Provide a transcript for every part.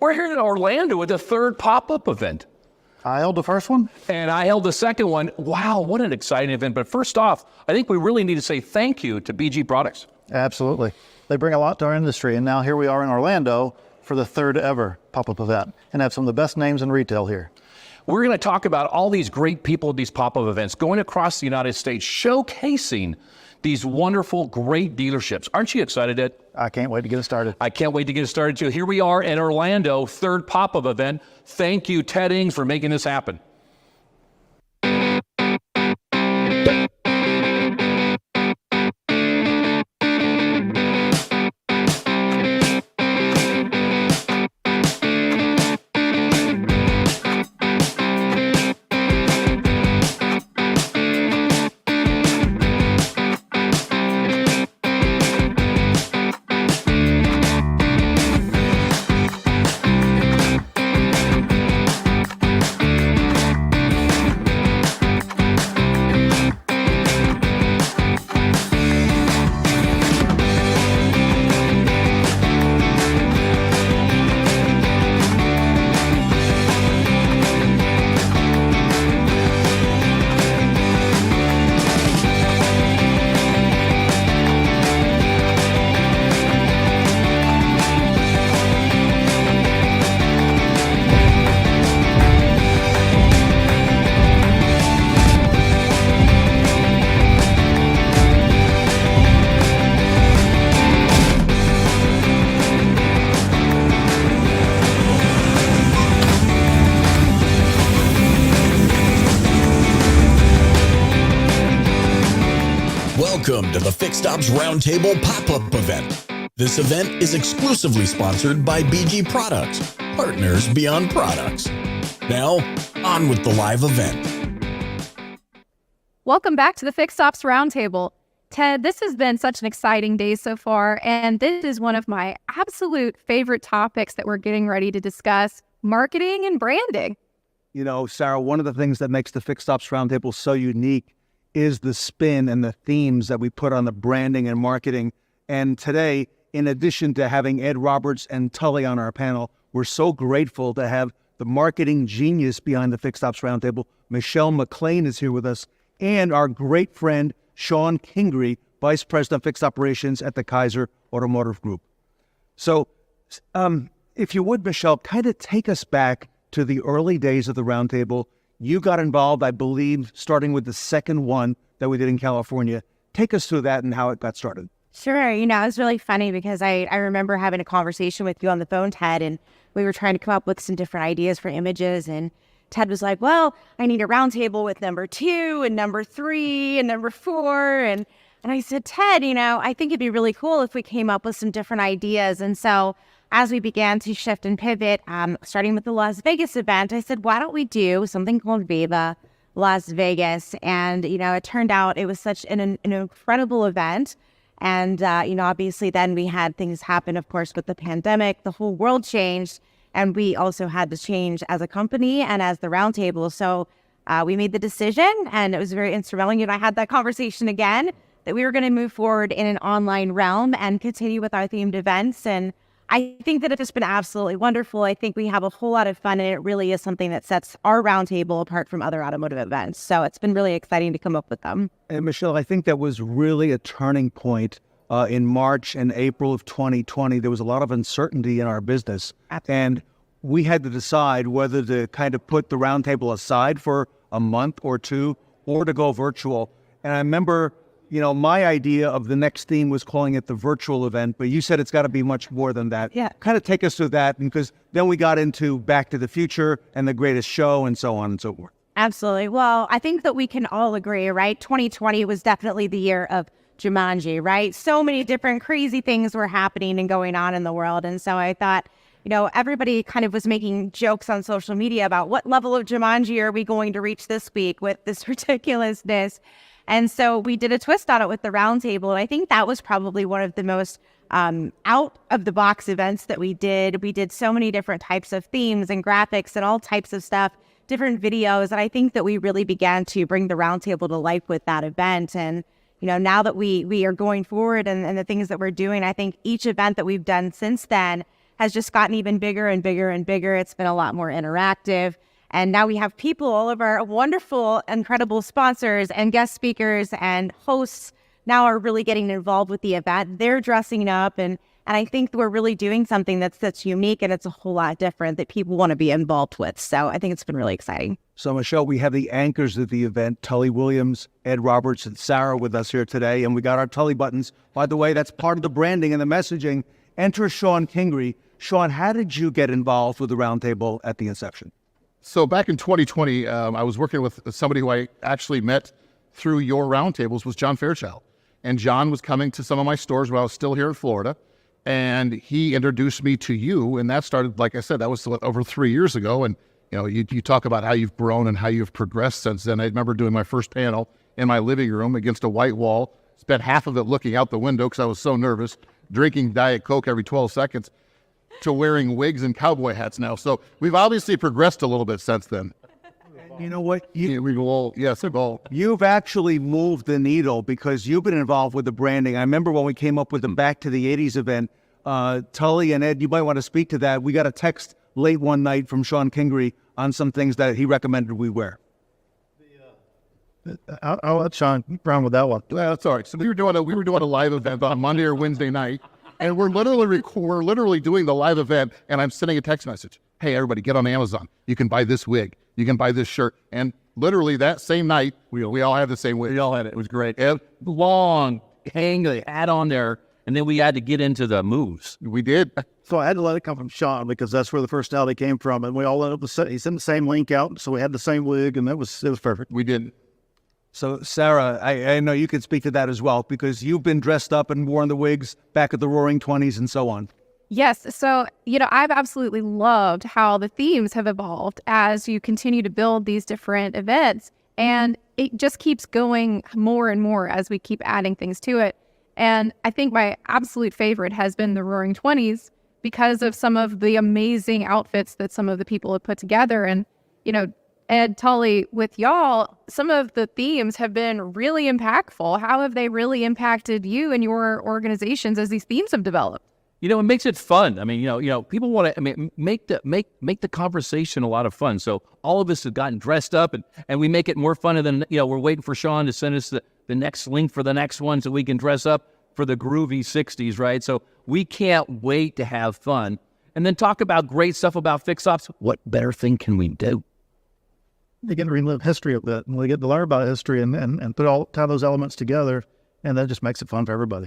We're here in Orlando with the third pop-up event. I held the first one. And I held the second one. Wow, what an exciting event. But first off, I think we really need to say thank you to BG Products. Absolutely. They bring a lot to our industry. And now here we are in Orlando for the third ever pop-up event and have some of the best names in retail here. We're going to talk about all these great people at these pop-up events going across the United States, showcasing these wonderful, great dealerships. Aren't you excited, Ed? I can't wait to get it started. I can't wait to get it started, too. Here we are in Orlando, third pop-up event. Thank you, Ted Ings, for making this happen. Welcome to the Fixed Ops Roundtable pop-up event. This event is exclusively sponsored by BG Products, partners beyond products. Now, on with the live event. Welcome back to the Fixed Ops Roundtable. Ted, this has been such an exciting day so far, and this is one of my absolute favorite topics that we're getting ready to discuss, marketing and branding. You know, Sarah, one of the things that makes the Fixed Ops Roundtable so unique is the spin and the themes that we put on the branding and marketing. And today, in addition to having Ed Roberts and Tully on our panel, we're so grateful to have the marketing genius behind the Fixed Ops Roundtable. Michelle McLean is here with us, and our great friend, Sean Kingery, Vice President of Fixed Operations at the Kaiser Automotive Group. So, if you would, Michelle, kind of take us back to the early days of the Roundtable. You got involved, I believe, starting with the second one that we did in California. Take us through that and how it got started. Sure. You know, it was really funny because I remember having a conversation with you on the phone, Ted, and we were trying to come up with some different ideas for images. And Ted was like, well, I need a roundtable with number 2 and number 3 and number 4. And I said, Ted, you know, I think it'd be really cool if we came up with some different ideas. And so as we began to shift and pivot, starting with the Las Vegas event, I said, why don't we do something called Viva Las Vegas? And, you know, it turned out it was such an incredible event. And, you know, obviously then we had things happen, of course, with the pandemic. The whole world changed. And we also had to change as a company and as the Roundtable. So we made the decision, and it was very instrumental. You know, I had that conversation again, that we were going to move forward in an online realm and continue with our themed events. And I think that it's been absolutely wonderful. I think we have a whole lot of fun, and it really is something that sets our Roundtable apart from other automotive events. So it's been really exciting to come up with them. And Michelle, I think that was really a turning point in March and April of 2020. There was a lot of uncertainty in our business. Absolutely. And we had to decide whether to kind of put the Roundtable aside for a month or two or to go virtual. And I remember, you know, my idea of the next theme was calling it the virtual event, but you said it's got to be much more than that. Yeah. Kind of take us through that, because then we got into Back to the Future and The Greatest Show and so on and so forth. Absolutely. Well, I think that we can all agree, right? 2020 was definitely the year of Jumanji, right? So many different crazy things were happening and going on in the world. And so I thought, you know, everybody kind of was making jokes on social media about what level of Jumanji are we going to reach this week with this ridiculousness. And so we did a twist on it with the Roundtable. And I think that was probably one of the most out of the box events that we did. We did so many different types of themes and graphics and all types of stuff, different videos. And I think that we really began to bring the Roundtable to life with that event. And, you know, now that we are going forward and the things that we're doing, I think each event that we've done since then has just gotten even bigger and bigger and bigger. It's been a lot more interactive. And now we have people, all of our wonderful, incredible sponsors and guest speakers and hosts now are really getting involved with the event. They're dressing up, and I think we're really doing something that's unique, and it's a whole lot different that people want to be involved with. So I think it's been really exciting. So, Michelle, we have the anchors of the event, Tully Williams, Ed Roberts, and Sarah with us here today, and we got our Tully buttons. By the way, that's part of the branding and the messaging. Enter Sean Kingery. Sean, how did you get involved with the Roundtable at the inception? So back in 2020, I was working with somebody who I actually met through your roundtables, was John Fairchild. And John was coming to some of my stores when I was still here in Florida. And he introduced me to you. And that started, like I said, that was over 3 years ago. And, you talk about how you've grown and how you've progressed since then. I remember doing my first panel in my living room against a white wall, spent half of it looking out the window because I was so nervous, drinking Diet Coke every 12 seconds, to wearing wigs and cowboy hats now. So we've obviously progressed a little bit since then. You know what? You've actually moved the needle because you've been involved with the branding. I remember when we came up with the Back to the 80s event, Tully and Ed, you might want to speak to that. We got a text late one night from Sean Kingery on some things that he recommended we wear. I'll let Sean run with that one. Well, that's all right. So we were doing a live event on Monday or Wednesday night, and we're literally doing the live event, and I'm sending a text message. Hey, everybody, get on Amazon. You can buy this wig. You can buy this shirt. And literally that same night, we all had the same wig. We all had it. It was great. Long, hang the hat on there, and then we had to get into the moves. We did. So I had to let it come from Sean because that's where the personality came from. And we all ended up, he sent the same link out. So we had the same wig, and it was perfect. We did. So, Sarah, I know you could speak to that as well because you've been dressed up and worn the wigs back at the Roaring 20s and so on. Yes. So, I've absolutely loved how the themes have evolved as you continue to build these different events. And it just keeps going more and more as we keep adding things to it. And I think my absolute favorite has been the Roaring 20s because of some of the amazing outfits that some of the people have put together. And, Ed, Tully, with y'all, some of the themes have been really impactful. How have they really impacted you and your organizations as these themes have developed? It makes it fun. I mean, people want to make the conversation a lot of fun. So all of us have gotten dressed up and we make it more fun. And then, we're waiting for Sean to send us the next link for the next one so we can dress up for the groovy 60s, right? So we can't wait to have fun and then talk about great stuff about fix ops. What better thing can we do? They get to relive history a bit, and we get to learn about history and tie those elements together, and that just makes it fun for everybody.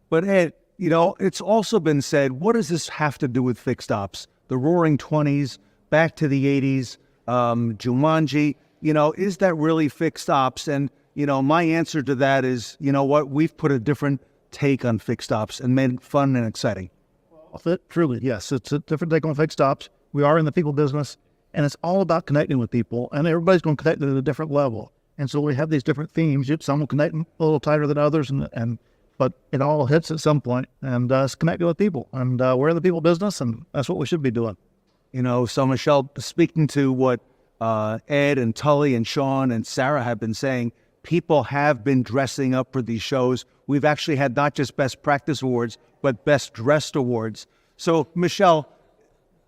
But Ed, it's also been said, what does this have to do with fixed ops? The Roaring 20s, back to the 80s, Jumanji, is that really fixed ops? And, my answer to that is, we've put a different take on fixed ops and made it fun and exciting. Truly, yes. It's a different take on fixed ops. We are in the people business. And it's all about connecting with people, and everybody's going to connect at a different level. And so we have these different themes. Some will connect a little tighter than others, but it all hits at some point. And it's connecting with people. And we're in the people business, and that's what we should be doing. So Michelle, speaking to what Ed and Tully and Sean and Sarah have been saying, people have been dressing up for these shows. We've actually had not just Best Practice Awards, but Best Dressed Awards. So Michelle,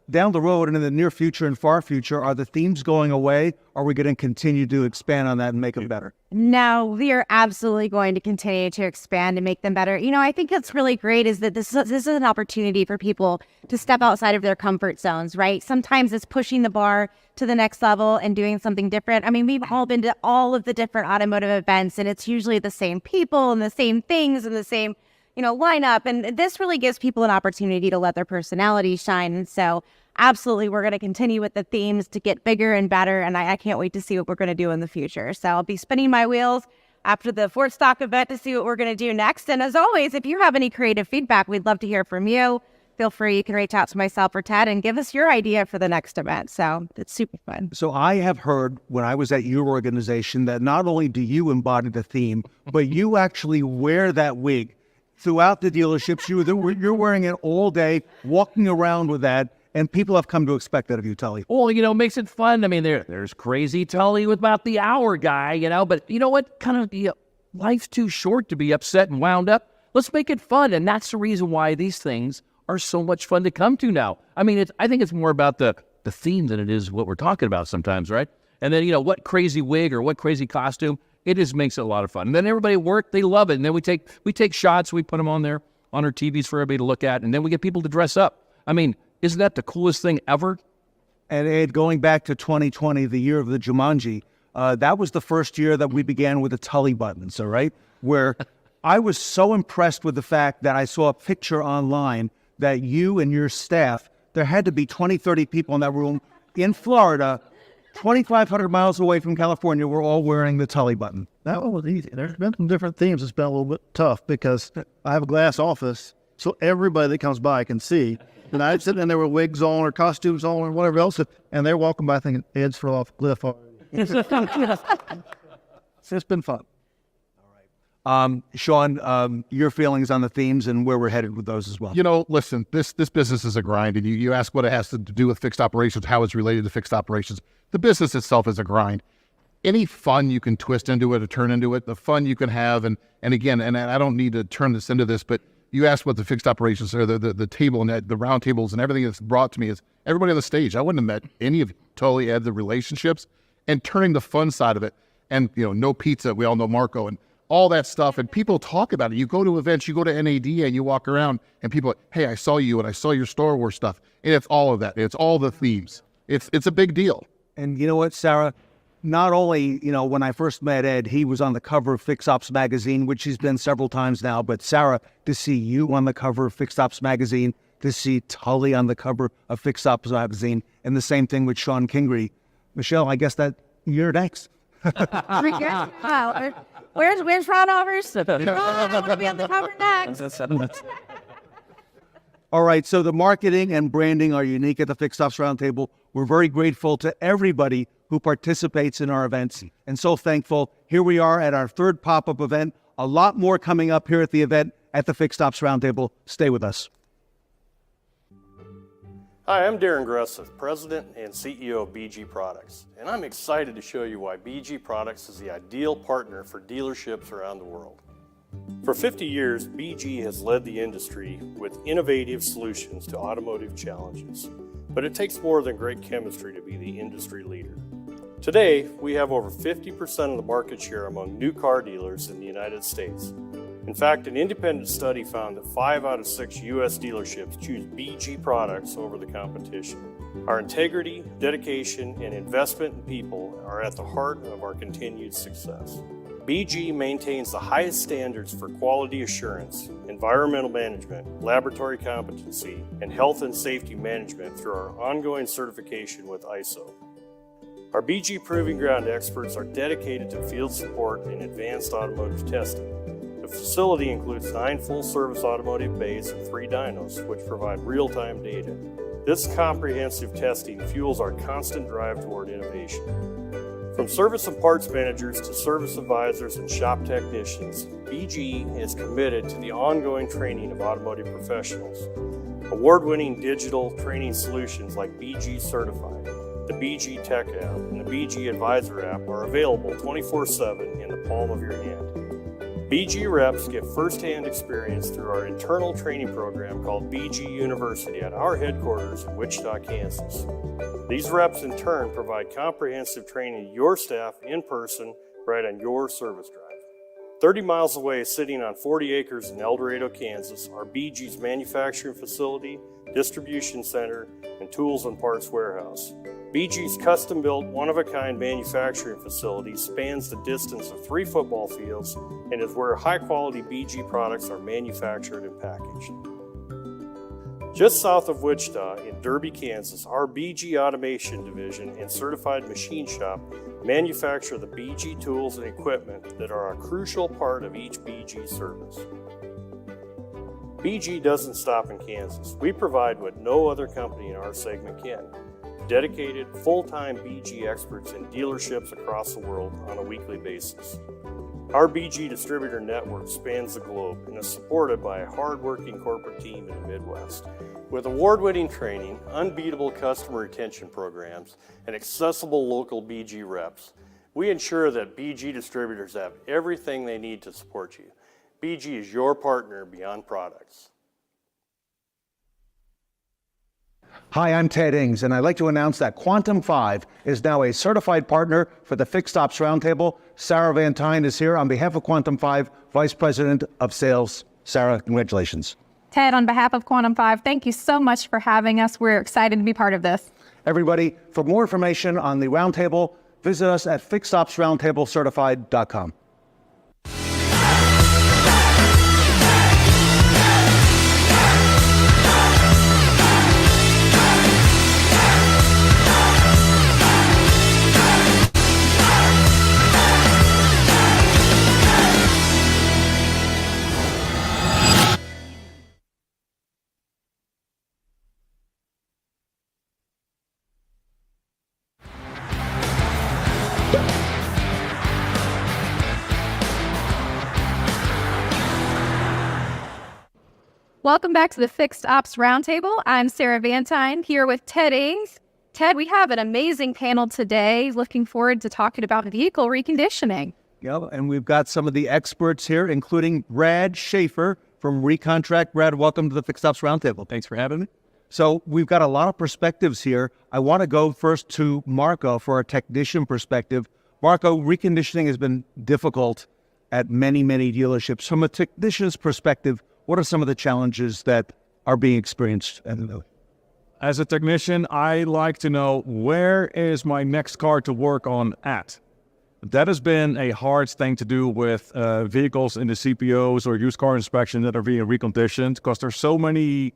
down the road and in the near future and far future, are the themes going away? Or are we going to continue to expand on that and make them better? No, we are absolutely going to continue to expand and make them better. I think what's really great is that this is an opportunity for people to step outside of their comfort zones, right? Sometimes it's pushing the bar to the next level and doing something different. I mean, we've all been to all of the different automotive events, and it's usually the same people and the same things and the same lineup. And this really gives people an opportunity to let their personality shine. And so absolutely, we're going to continue with the themes to get bigger and better. And I can't wait to see what we're going to do in the future. So I'll be spinning my wheels after the Ford Stock event to see what we're going to do next. And as always, if you have any creative feedback, we'd love to hear from you. Feel free, you can reach out to myself or Ted and give us your idea for the next event. So it's super fun. So I have heard when I was at your organization that not only do you embody the theme, but you actually wear that wig throughout the dealerships. You're wearing it all day, walking around with that, and people have come to expect that of you, Tully. Well, it makes it fun. I mean, there's crazy Tully with about the hour guy, but you know what? Life's too short to be upset and wound up. Let's make it fun, and that's the reason why these things are so much fun to come to now. I mean, I think it's more about the theme than it is what we're talking about sometimes, right? And then, what crazy wig or what crazy costume, it just makes it a lot of fun. And then everybody at work, they love it. And then we take shots, we put them on there on our TVs for everybody to look at, and then we get people to dress up. I mean, isn't that the coolest thing ever? And Ed, going back to 2020, the year of the Jumanji, that was the first year that we began with the Tully buttons, all right? Where I was so impressed with the fact that I saw a picture online that you and your staff, there had to be 20, 30 people in that room in Florida, 2,500 miles away from California, were all wearing the Tully button. That one was easy. There's been some different themes that's been a little bit tough because I have a glass office, so everybody that comes by can see. And I'm sitting in there with wigs on or costumes on or whatever else, and they're walking by thinking, Ed's fell off a cliff already. It's been fun. Sean, your feelings on the themes and where we're headed with those as well. Listen, this business is a grind, and you ask what it has to do with fixed operations, how it's related to fixed operations. The business itself is a grind. Any fun you can twist into it or turn into it, the fun you can have, and again, and I don't need to turn this into this, but you asked what the fixed operations are, the table and the round tables and everything that's brought to me is everybody on the stage. I wouldn't have met any of you. Totally add the relationships and turning the fun side of it. And, no pizza, we all know Marco, and all that stuff. And people talk about it. You go to events, you go to NADA and you walk around and people are like, hey, I saw you and I saw your Star Wars stuff. And it's all of that. It's all the themes. It's a big deal. And you know what, Sarah? Not only, when I first met Ed, he was on the cover of Fix Ops magazine, which he's been several times now. But Sarah, to see you on the cover of Fix Ops magazine, to see Tully on the cover of Fix Ops magazine, and the same thing with Sean Kingery. Michelle, I guess that you're next. Where's Ron Overs? I want to be on the cover next. All right, so the marketing and branding are unique at the Fixed Ops Roundtable. We're very grateful to everybody who participates in our events, and so thankful. Here we are at our third pop-up event. A lot more coming up here at the event at the Fixed Ops Roundtable. Stay with us. Hi, I'm Darren Gresseth, President and CEO of BG Products, and I'm excited to show you why BG Products is the ideal partner for dealerships around the world. For 50 years, BG has led the industry with innovative solutions to automotive challenges, but it takes more than great chemistry to be the industry leader. Today, we have over 50% of the market share among new car dealers in the United States. In fact, an independent study found that 5 out of 6 U.S. dealerships choose BG products over the competition. Our integrity, dedication, and investment in people are at the heart of our continued success. BG maintains the highest standards for quality assurance, environmental management, laboratory competency, and health and safety management through our ongoing certification with ISO. Our BG Proving Ground experts are dedicated to field support and advanced automotive testing. The facility includes 9 full-service automotive bays and 3 dynos, which provide real-time data. This comprehensive testing fuels our constant drive toward innovation. From service and parts managers to service advisors and shop technicians, BG is committed to the ongoing training of automotive professionals. Award-winning digital training solutions like BG Certified, the BG Tech app, and the BG Advisor app are available 24/7 in the palm of your hand. BG reps get first-hand experience through our internal training program called BG University at our headquarters in Wichita, Kansas. These reps in turn provide comprehensive training to your staff in person right on your service drive. 30 miles away, sitting on 40 acres in El Dorado, Kansas, are BG's manufacturing facility, distribution center, and tools and parts warehouse. BG's custom-built, one-of-a-kind manufacturing facility spans the distance of 3 football fields and is where high-quality BG products are manufactured and packaged. Just south of Wichita, in Derby, Kansas, our BG Automation Division and Certified Machine Shop manufacture the BG tools and equipment that are a crucial part of each BG service. BG doesn't stop in Kansas. We provide what no other company in our segment can. Dedicated, full-time BG experts in dealerships across the world on a weekly basis. Our BG distributor network spans the globe and is supported by a hard-working corporate team in the Midwest. With award-winning training, unbeatable customer retention programs, and accessible local BG reps, we ensure that BG distributors have everything they need to support you. BG is your partner beyond products. Hi, I'm Ted Ings, and I'd like to announce that Quantum 5 is now a certified partner for the Fixed Ops Roundtable. Sarah Van Tine is here on behalf of Quantum 5, Vice President of Sales. Sarah, congratulations. Ted, on behalf of Quantum 5, thank you so much for having us. We're excited to be part of this. Everybody, for more information on the Roundtable, visit us at fixedopsroundtablecertified.com. Welcome back to the Fixed Ops Roundtable. I'm Sarah Van Tine here with Ted Ings. Ted, we have an amazing panel today. Looking forward to talking about vehicle reconditioning. Yeah, and we've got some of the experts here, including Brad Schaefer from Recontract. Brad, welcome to the Fixed Ops Roundtable. Thanks for having me. So we've got a lot of perspectives here. I want to go first to Marco for a technician perspective. Marco, reconditioning has been difficult at many, many dealerships. From a technician's perspective, what are some of the challenges that are being experienced? As a technician, I like to know, where is my next car to work on at? That has been a hard thing to do with vehicles in the CPOs or used car inspection that are being reconditioned, because there's so many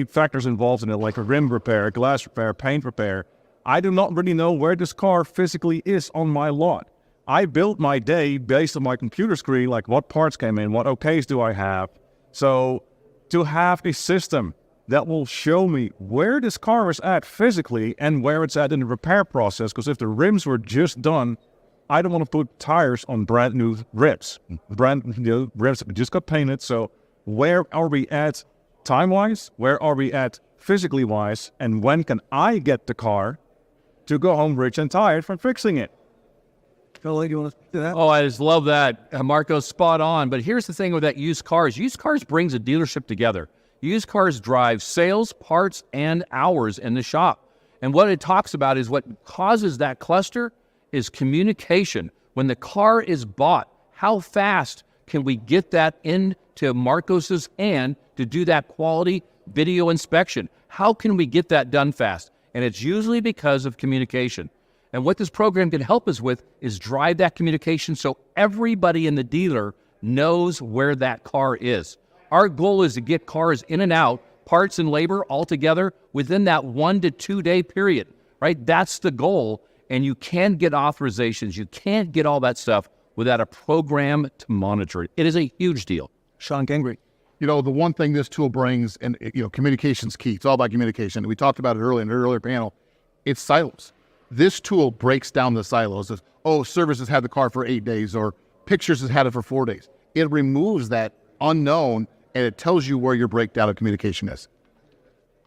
factors involved in it, like a rim repair, glass repair, paint repair. I do not really know where this car physically is on my lot. I built my day based on my computer screen, like what parts came in, what OKs do I have. So to have a system that will show me where this car is at physically and where it's at in the repair process, because if the rims were just done, I don't want to put tires on brand new rims. Brand new rims that just got painted. So where are we at time-wise? Where are we at physically-wise? And when can I get the car to go home rich and tired from fixing it? Phil, you want to do that? Oh, I just love that. Marco's spot on. But here's the thing with that used cars. Used cars brings a dealership together. Used cars drive sales, parts, and hours in the shop. And what it talks about is what causes that cluster is communication. When the car is bought, how fast can we get that into Marcos's hand to do that quality video inspection? How can we get that done fast? And it's usually because of communication. And what this program can help us with is drive that communication so everybody in the dealer knows where that car is. Our goal is to get cars in and out, parts and labor all together within that 1 to 2 day period, right? That's the goal. And you can't get authorizations. You can't get all that stuff without a program to monitor it. It is a huge deal. Sean Gangry. You know, the one thing this tool brings, and communication's key. It's all about communication. We talked about it earlier in an earlier panel. It's silos. This tool breaks down the silos. Service has had the car for 8 days, or pictures has had it for 4 days. It removes that unknown, and it tells you where your breakdown of communication is.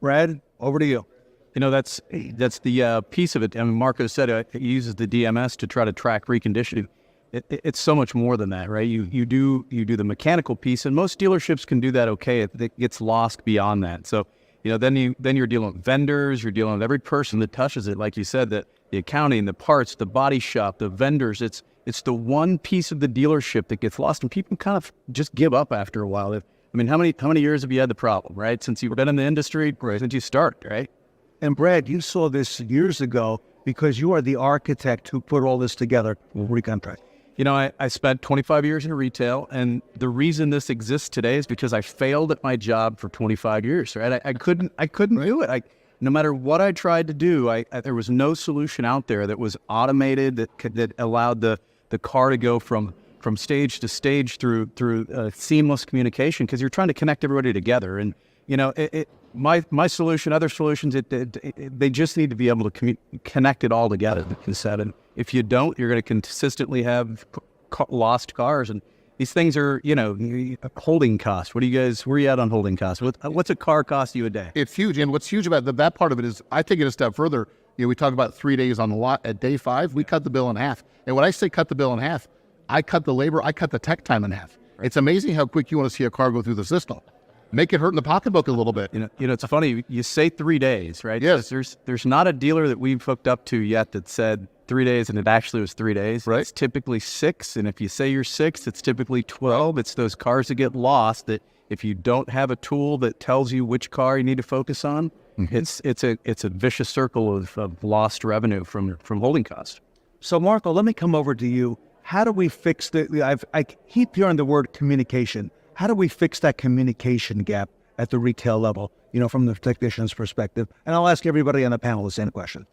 Brad, over to you. You know, that's the piece of it. I mean, Marco said it uses the DMS to try to track reconditioning. It's so much more than that, right? You do the mechanical piece, and most dealerships can do that okay. It gets lost beyond that. So, then you're dealing with vendors, you're dealing with every person that touches it, like you said, the accounting, the parts, the body shop, the vendors. It's the one piece of the dealership that gets lost, and people kind of just give up after a while. How many years have you had the problem, right? Since you've been in the industry, since you started, right? And Brad, you saw this years ago because you are the architect who put all this together with Recontract. I spent 25 years in retail, and the reason this exists today is because I failed at my job for 25 years, right? I couldn't do it. No matter what I tried to do, there was no solution out there that was automated, that allowed the car to go from stage to stage through seamless communication, because you're trying to connect everybody together. And, my solution, other solutions, they just need to be able to connect it all together. And if you don't, you're going to consistently have lost cars. And these things are, holding costs. Where are you at on holding costs? What's a car cost you a day? It's huge. And what's huge about that part of it is, I take it a step further. We talk about 3 days on the lot. At day 5, we cut the bill in half. And when I say cut the bill in half, I cut the labor, I cut the tech time in half. It's amazing how quick you want to see a car go through the system. make it hurt in the pocketbook a little bit. It's funny. You say 3 days, right? Yes. There's not a dealer that we've hooked up to yet that said 3 days, and it actually was 3 days. Right. It's typically 6, and if you say you're 6, it's typically 12. It's those cars that get lost that if you don't have a tool that tells you which car you need to focus on, it's a vicious circle of lost revenue from holding costs. So, Marco, let me come over to you. How do we fix I keep hearing the word communication. How do we fix that communication gap at the retail level, from the technician's perspective? And I'll ask everybody on the panel the same question.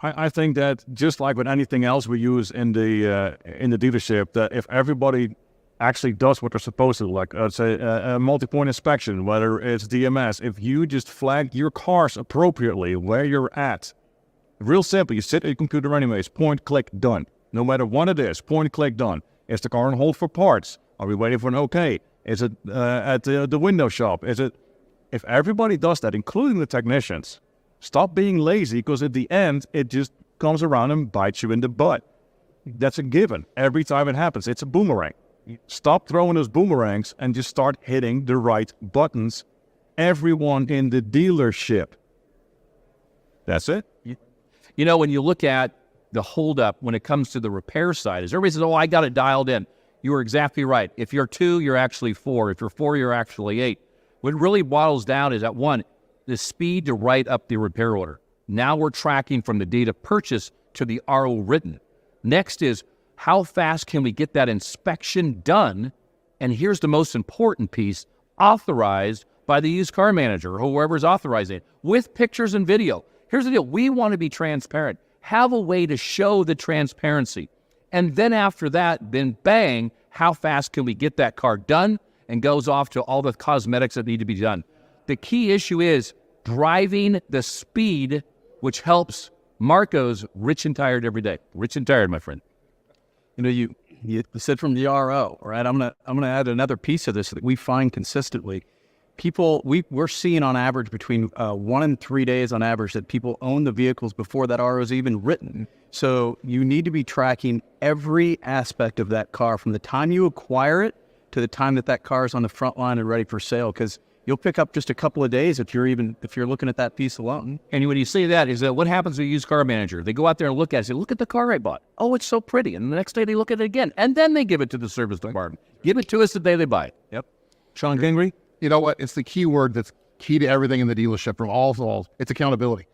I think that just like with anything else we use in the dealership, that if everybody actually does what they're supposed to, like say a multi-point inspection, whether it's DMS, if you just flag your cars appropriately where you're at, real simple, you sit at your computer anyways, point, click, done. No matter what it is, point, click, done. Is the car on hold for parts? Are we waiting for an okay? Is it at the window shop? If everybody does that, including the technicians, stop being lazy, because at the end, it just comes around and bites you in the butt. That's a given. Every time it happens, it's a boomerang. Stop throwing those boomerangs and just start hitting the right buttons. Everyone in the dealership. That's it. When you look at the holdup when it comes to the repair side, is everybody says, oh, I got it dialed in. You are exactly right. If you're 2, you're actually 4. If you're 4, you're actually 8. What really boils down is, at 1, the speed to write up the repair order. Now we're tracking from the date of purchase to the RO written. Next is, how fast can we get that inspection done? And here's the most important piece, authorized by the used car manager or whoever's authorizing it, with pictures and video. Here's the deal. We want to be transparent. Have a way to show the transparency. And then after that, then bang, how fast can we get that car done? And goes off to all the cosmetics that need to be done. The key issue is driving the speed, which helps Marco's rich and tired every day. Rich and tired, my friend. You said from the RO, right? I'm gonna add another piece of this that we find consistently. We're seeing on average between 1 and 3 days on average that people own the vehicles before that RO is even written. So you need to be tracking every aspect of that car from the time you acquire it to the time that car is on the front line and ready for sale, because you'll pick up just a couple of days if you're looking at that piece alone. And when you say that, is that what happens to a used car manager? They go out there and look at it and say, look at the car I bought. Oh, it's so pretty. And the next day they look at it again. And then they give it to the service department. Give it to us the day they buy it. Yep. Sean Gingrey? You know what? It's the key word that's key to everything in the dealership from all to all. It's accountability.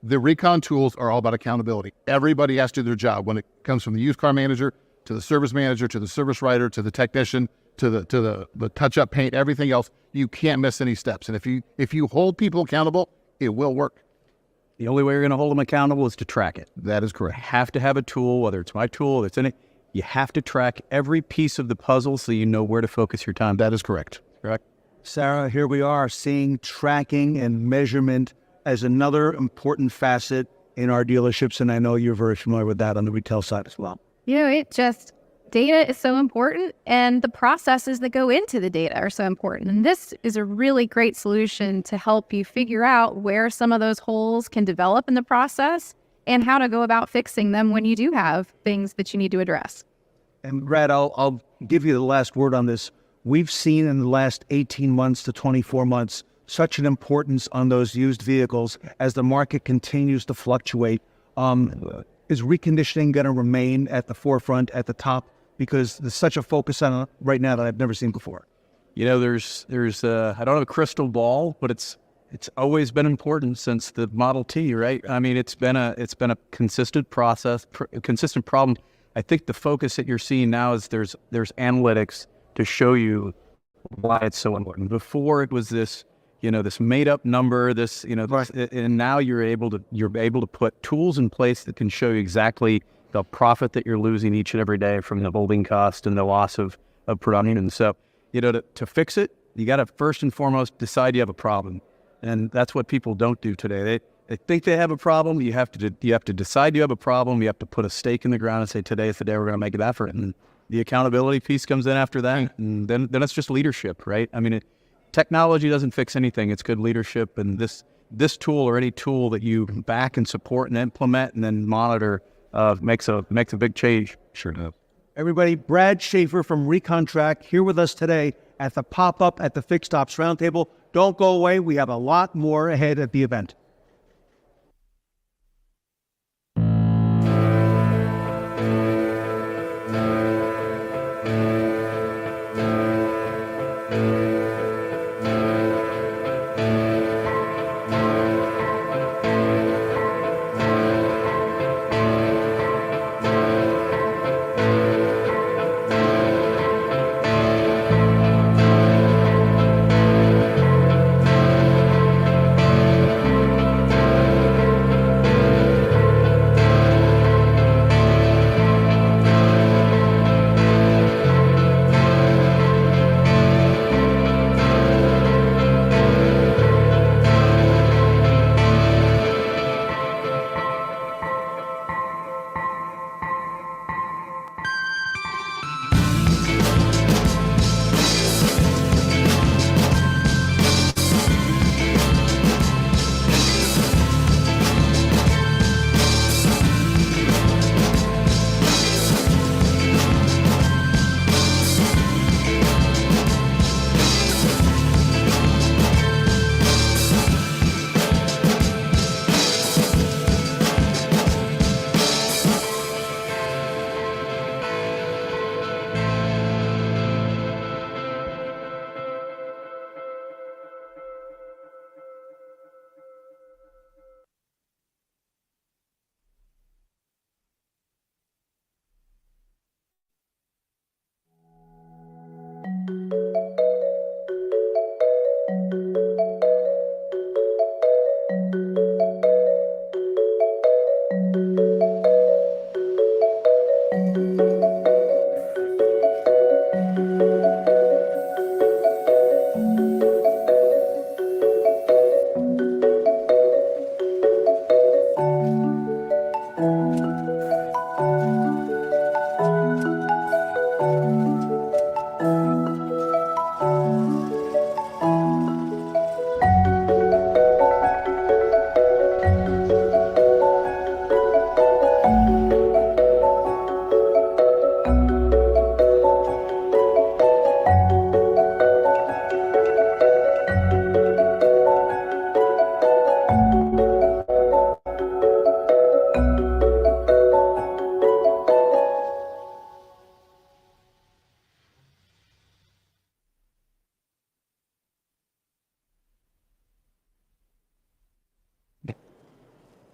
The recon tools are all about accountability. Everybody has to do their job when it comes from the used car manager to the service manager to the service writer to the technician to the touch-up paint, everything else. You can't miss any steps. And if you hold people accountable, it will work. The only way you're going to hold them accountable is to track it. That is correct. You have to have a tool, whether it's my tool, whether it's in it. You have to track every piece of the puzzle so you know where to focus your time. That is correct. Correct. Sarah, here we are seeing tracking and measurement as another important facet in our dealerships, and I know you're very familiar with that on the retail side as well. Data is so important, and the processes that go into the data are so important. And this is a really great solution to help you figure out where some of those holes can develop in the process and how to go about fixing them when you do have things that you need to address. And Brad, I'll give you the last word on this. We've seen in the last 18 months to 24 months such an importance on those used vehicles as the market continues to fluctuate. Is reconditioning going to remain at the forefront, at the top? Because there's such a focus on it right now that I've never seen before. There's I don't have a crystal ball, but it's always been important since the Model T, right? I mean, it's been a consistent process, consistent problem. I think the focus that you're seeing now is there's analytics to show you why it's so important. Before it was this made up number, and now you're able to put tools in place that can show you exactly the profit that you're losing each and every day from the holding cost and the loss of production. And so, to fix it, you got to first and foremost decide you have a problem. And that's what people don't do today. They think they have a problem. You have to decide you have a problem. You have to put a stake in the ground and say, today is the day we're going to make an effort. And the accountability piece comes in after that. And then it's just leadership, right? I mean, technology doesn't fix anything. It's good leadership. And this tool or any tool that you back and support and implement and then monitor makes a big change. Sure does. Everybody, Brad Schaefer from Recontract here with us today at the pop-up at the Fixed Ops Roundtable. Don't go away. We have a lot more ahead at the event.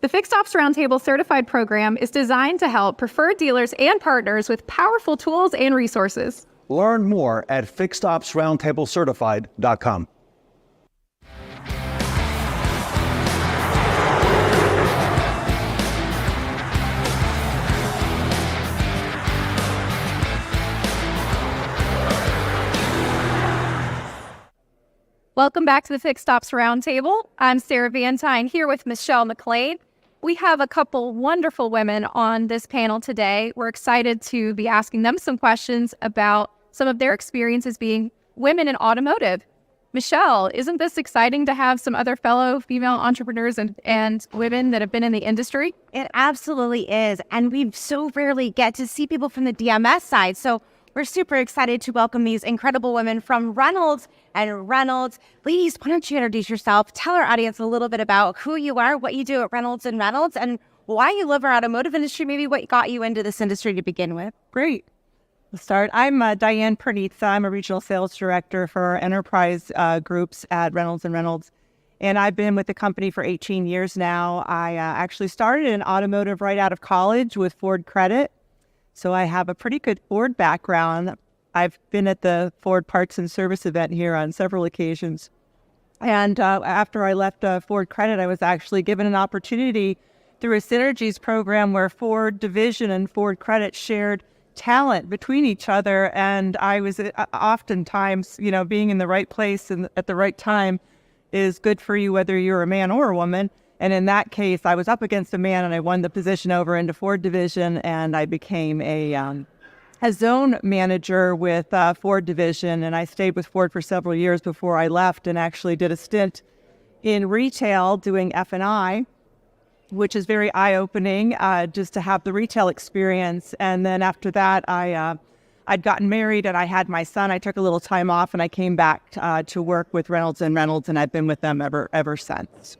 The Fixed Ops Roundtable Certified Program is designed to help preferred dealers and partners with powerful tools and resources. Learn more at fixedopsroundtablecertified.com. Welcome back to the Fixed Ops Roundtable. I'm Sarah Vantine here with Michelle McLean. We have a couple wonderful women on this panel today. We're excited to be asking them some questions about some of their experiences being women in automotive. Michelle, isn't this exciting to have some other fellow female entrepreneurs and women that have been in the industry? It absolutely is. And we so rarely get to see people from the DMS side. So we're super excited to welcome these incredible women from Reynolds and Reynolds. Ladies, why don't you introduce yourself? Tell our audience a little bit about who you are, what you do at Reynolds and Reynolds, and why you love our automotive industry, maybe what got you into this industry to begin with. Great. We'll start. I'm Diane Pranitha. I'm a regional sales director for enterprise groups at Reynolds and Reynolds. And I've been with the company for 18 years now. I actually started in automotive right out of college with Ford Credit. So I have a pretty good Ford background. I've been at the Ford Parts and Service event here on several occasions. And after I left Ford Credit, I was actually given an opportunity through a synergies program where Ford Division and Ford Credit shared talent between each other. And I was oftentimes, being in the right place and at the right time is good for you, whether you're a man or a woman. And in that case, I was up against a man and I won the position over into Ford Division, and I became a zone manager with Ford Division. And I stayed with Ford for several years before I left and actually did a stint in retail doing F&I, which is very eye-opening just to have the retail experience. And then after that, I I'd gotten married and I had my son. I took a little time off and I came back to work with Reynolds and Reynolds, and I've been with them ever since.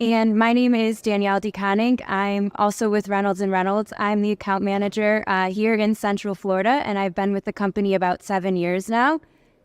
And my name is Danielle DeConning. I'm also with Reynolds and Reynolds. I'm the account manager here in Central Florida, and I've been with the company about 7 years now.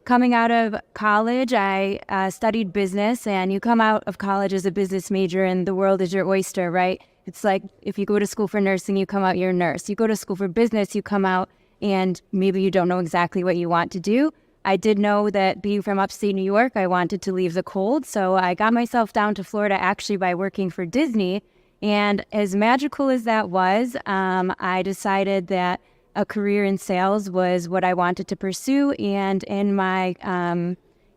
Coming out of college, I studied business, and you come out of college as a business major and the world is your oyster, right? It's like if you go to school for nursing, you come out, you're a nurse. You go to school for business, you come out, and maybe you don't know exactly what you want to do. I did know that being from upstate New York, I wanted to leave the cold. So I got myself down to Florida actually by working for Disney. And as magical as that was, I decided that a career in sales was what I wanted to pursue. And in my,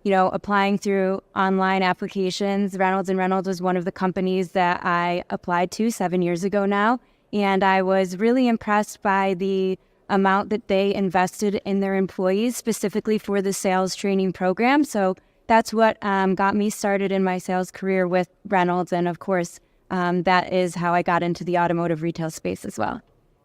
applying through online applications, Reynolds and Reynolds was one of the companies that I applied to 7 years ago now. And I was really impressed by the amount that they invested in their employees, specifically for the sales training program. So that's what got me started in my sales career with Reynolds. And of course, that is how I got into the automotive retail space as well.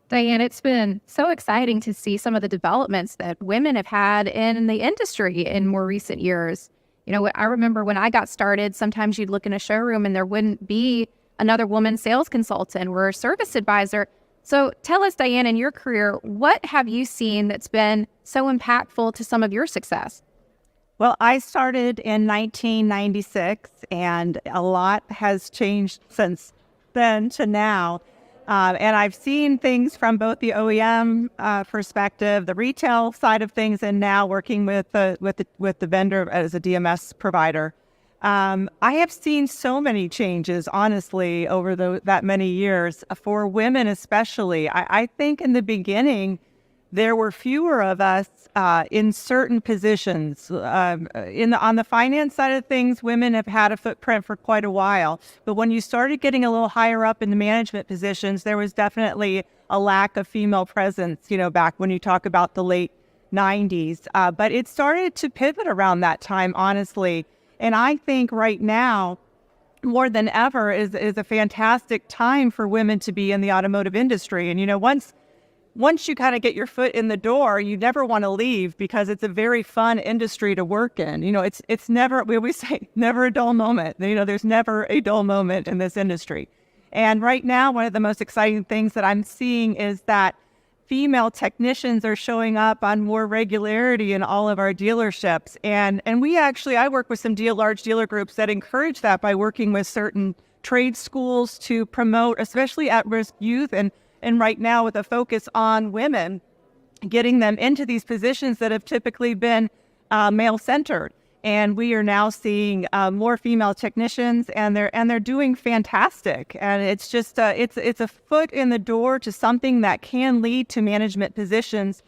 Diane, it's been so exciting to see some of the developments that women have had in the industry in more recent years. You know, I remember when I got started, sometimes you'd look in a showroom and there wouldn't be another woman sales consultant or service advisor. So tell us, Diane, in your career, what have you seen that's been so impactful to some of your success? Well, I started in 1996, and a lot has changed since then to now. And I've seen things from both the OEM perspective, the retail side of things, and now working with the vendor as a DMS provider. I have seen so many changes, honestly, over that many years for women, especially. I think in the beginning, there were fewer of us in certain positions. On the finance side of things, women have had a footprint for quite a while. But when you started getting a little higher up in the management positions, there was definitely a lack of female presence, back when you talk about the late 90s. But it started to pivot around that time, honestly. And I think right now, more than ever, is a fantastic time for women to be in the automotive industry. And, once you kind of get your foot in the door, you never want to leave because it's a very fun industry to work in. It's never, we always say, never a dull moment. There's never a dull moment in this industry. And right now, one of the most exciting things that I'm seeing is that female technicians are showing up on more regularity in all of our dealerships. And I work with some large dealer groups that encourage that by working with certain trade schools to promote, especially at-risk youth, and right now with a focus on women, getting them into these positions that have typically been male-centered. And we are now seeing more female technicians, and they're doing fantastic. And it's just it's a foot in the door to something that can lead to management positions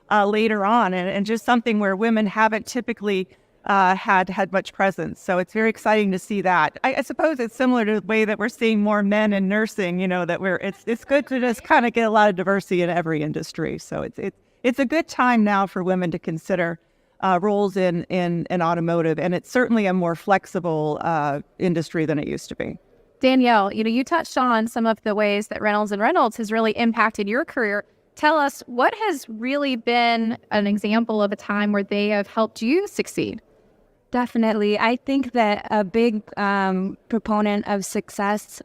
later on, and just something where women haven't typically had much presence. So it's very exciting to see that. I suppose it's similar to the way that we're seeing more men in nursing. That it's good to just kind of get a lot of diversity in every industry. So it's a good time now for women to consider roles in automotive, and it's certainly a more flexible industry than it used to be. Danielle, you touched on some of the ways that Reynolds and Reynolds has really impacted your career. Tell us, what has really been an example of a time where they have helped you succeed? Definitely. I think that a big proponent of success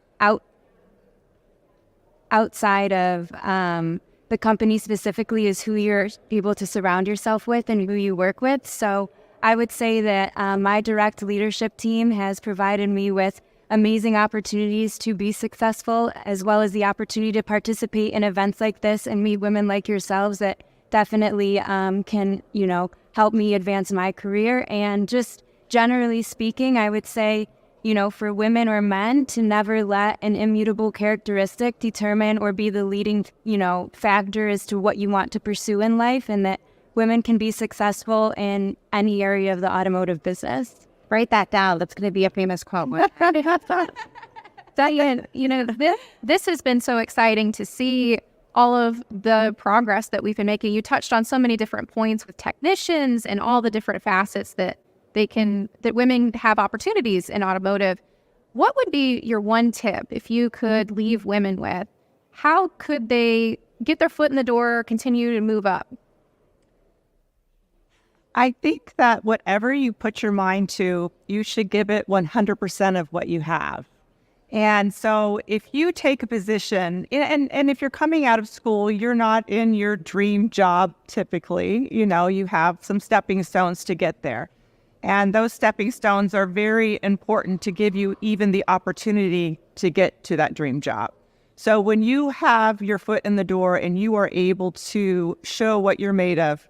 outside of the company specifically is who you're able to surround yourself with and who you work with. So I would say that my direct leadership team has provided me with amazing opportunities to be successful, as well as the opportunity to participate in events like this and meet women like yourselves that definitely can, help me advance my career. And just generally speaking, I would say, for women or men to never let an immutable characteristic determine or be the leading, factor as to what you want to pursue in life, and that women can be successful in any area of the automotive business. Write that down. That's going to be a famous quote. Diane, this has been so exciting to see all of the progress that we've been making. You touched on so many different points with technicians and all the different facets that women have opportunities in automotive. What would be your one tip if you could leave women with? How could they get their foot in the door, continue to move up? I think that whatever you put your mind to, you should give it 100% of what you have. And so if you take a position, and if you're coming out of school, you're not in your dream job typically, you have some stepping stones to get there. And those stepping stones are very important to give you even the opportunity to get to that dream job. So when you have your foot in the door and you are able to show what you're made of,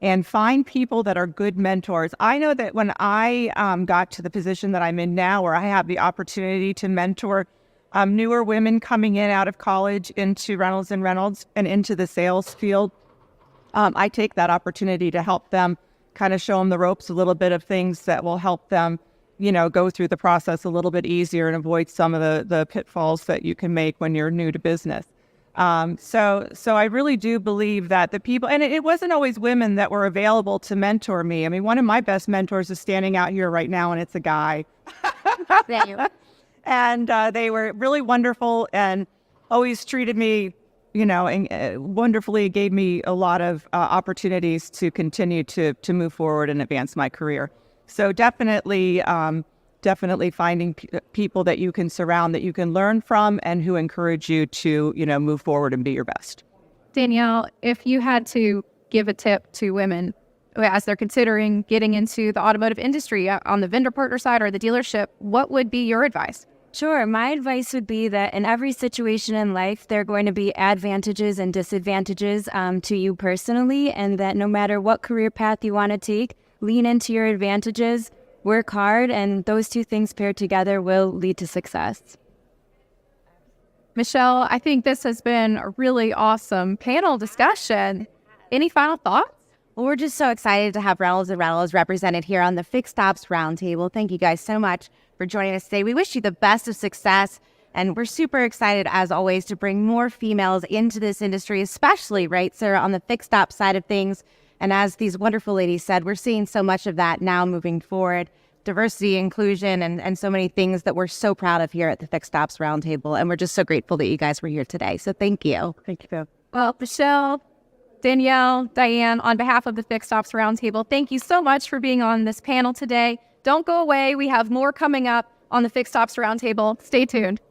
and find people that are good mentors. I know that when I got to the position that I'm in now, where I have the opportunity to mentor newer women coming in out of college into Reynolds and Reynolds and into the sales field, I take that opportunity to help them, kind of show them the ropes, a little bit of things that will help them, go through the process a little bit easier and avoid some of the pitfalls that you can make when you're new to business. So I really do believe that the people, and it wasn't always women that were available to mentor me. I mean, one of my best mentors is standing out here right now, and it's a guy. Thank you. And they were really wonderful and always treated me, and wonderfully, gave me a lot of opportunities to continue to move forward and advance my career. So definitely finding people that you can surround, that you can learn from, and who encourage you to, move forward and be your best. Danielle, if you had to give a tip to women as they're considering getting into the automotive industry on the vendor partner side or the dealership, what would be your advice? Sure. My advice would be that in every situation in life, there are going to be advantages and disadvantages to you personally, and that no matter what career path you want to take, lean into your advantages, work hard, and those two things paired together will lead to success. Michelle, I think this has been a really awesome panel discussion. Any final thoughts? Well, we're just so excited to have Reynolds and Reynolds represented here on the Fixed Ops Roundtable. Thank you guys so much for joining us today. We wish you the best of success, and we're super excited, as always, to bring more females into this industry, especially, right, Sarah, on the fixed ops side of things. And as these wonderful ladies said, we're seeing so much of that now moving forward. Diversity, inclusion, and so many things that we're so proud of here at the Fixed Ops Roundtable. And we're just so grateful that you guys were here today. So thank you. Thank you. Well, Michelle, Danielle, Diane, on behalf of the Fixed Ops Roundtable, thank you so much for being on this panel today. Don't go away. We have more coming up on the Fixed Ops Roundtable. Stay tuned.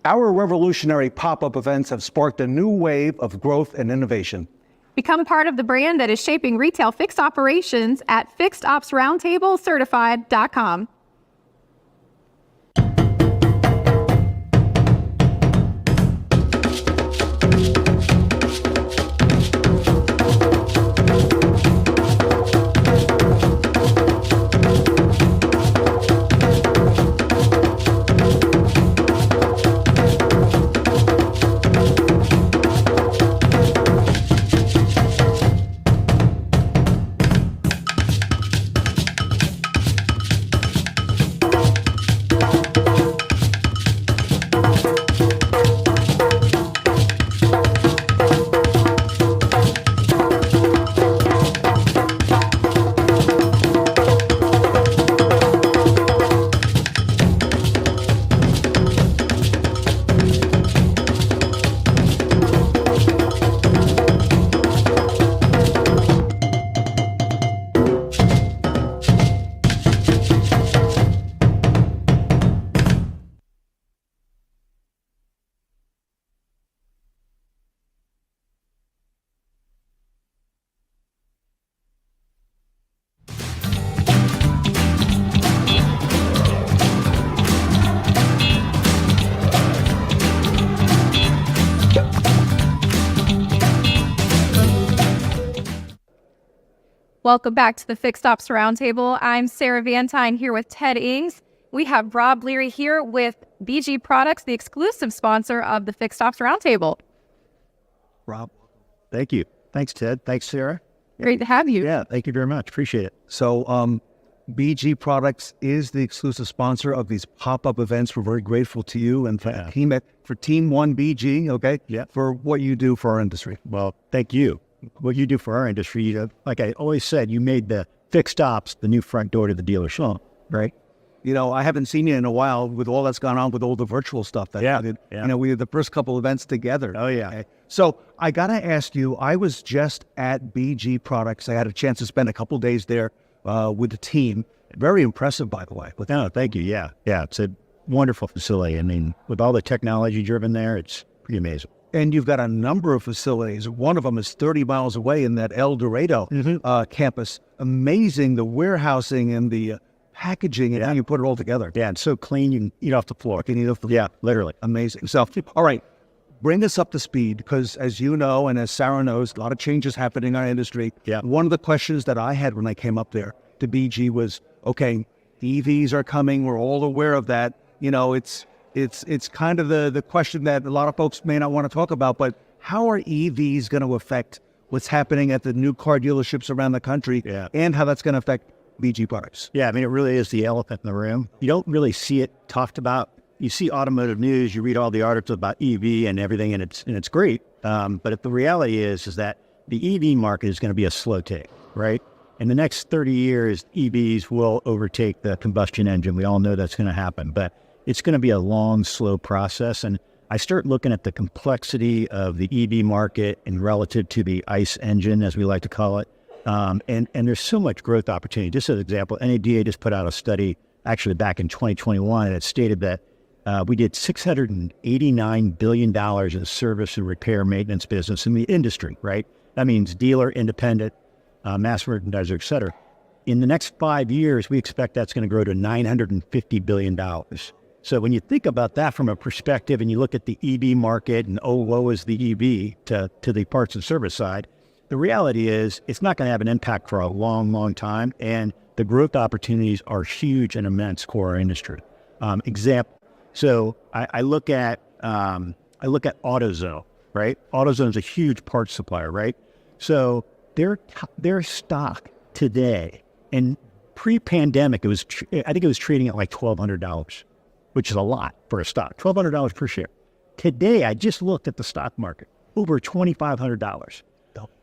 Our revolutionary pop-up events have sparked a new wave of growth and innovation. Become part of the brand that is shaping retail fixed operations at fixedopsroundtablecertified.com. Welcome back to the Fixed Ops Roundtable. I'm Sarah Vantine here with Ted Ings. We have Rob Leary here with BG Products, the exclusive sponsor of the Fixed Ops Roundtable. Rob. Thank you. Thanks, Ted. Thanks, Sarah. Great to have you. Yeah, thank you very much. Appreciate it. So, BG Products is the exclusive sponsor of these pop-up events. We're very grateful to you and for Team 1 BG, okay? Yeah. For what you do for our industry. Well, thank you. What you do for our industry, like I always said, you made the fixed ops the new front door to the dealership, right? You know, I haven't seen you in a while with all that's gone on with all the virtual stuff that we did. Yeah. You know, we did the first couple events together. Oh, yeah. Okay? So I got to ask you, I was just at BG Products. I had a chance to spend a couple days there with the team. Very impressive, by the way. No, thank you. Yeah. Yeah. It's a wonderful facility. I mean, with all the technology driven there, it's pretty amazing. And you've got a number of facilities. One of them is 30 miles away in that El Dorado campus. Amazing, the warehousing and the packaging and how you put it all together. Yeah, it's so clean you can eat off the floor. You can eat off the floor. Yeah, literally. Amazing. So, all right, bring us up to speed because as you know and as Sarah knows, a lot of changes happening in our industry. Yeah. One of the questions that I had when I came up there to BG was, okay, EVs are coming. We're all aware of that. You know, it's kind of the question that a lot of folks may not want to talk about, but how are EVs going to affect what's happening at the new car dealerships around the country and how that's going to affect BG Products? Yeah, I mean, it really is the elephant in the room. You don't really see it talked about. You see automotive news, you read all the articles about EV and everything, and it's great. But the reality is that the EV market is going to be a slow take, right? In the next 30 years, EVs will overtake the combustion engine. We all know that's going to happen, but it's going to be a long, slow process. And I start looking at the complexity of the EV market and relative to the ICE engine, as we like to call it. And there's so much growth opportunity. Just as an example, NADA just put out a study actually back in 2021, and it stated that we did $689 billion in service and repair maintenance business in the industry, right? That means dealer, independent, mass merchandiser, et cetera. In the next 5 years, we expect that's going to grow to $950 billion. So when you think about that from a perspective and you look at the EV market and, oh, woe is the EV to the parts and service side, the reality is it's not going to have an impact for a long, long time. And the growth opportunities are huge and immense for our industry. Example. So I look at AutoZone, right? AutoZone is a huge parts supplier, right? So their stock today and pre-pandemic, I think it was trading at like $1,200, which is a lot for a stock, $1,200 per share. Today, I just looked at the stock market, over $2,500.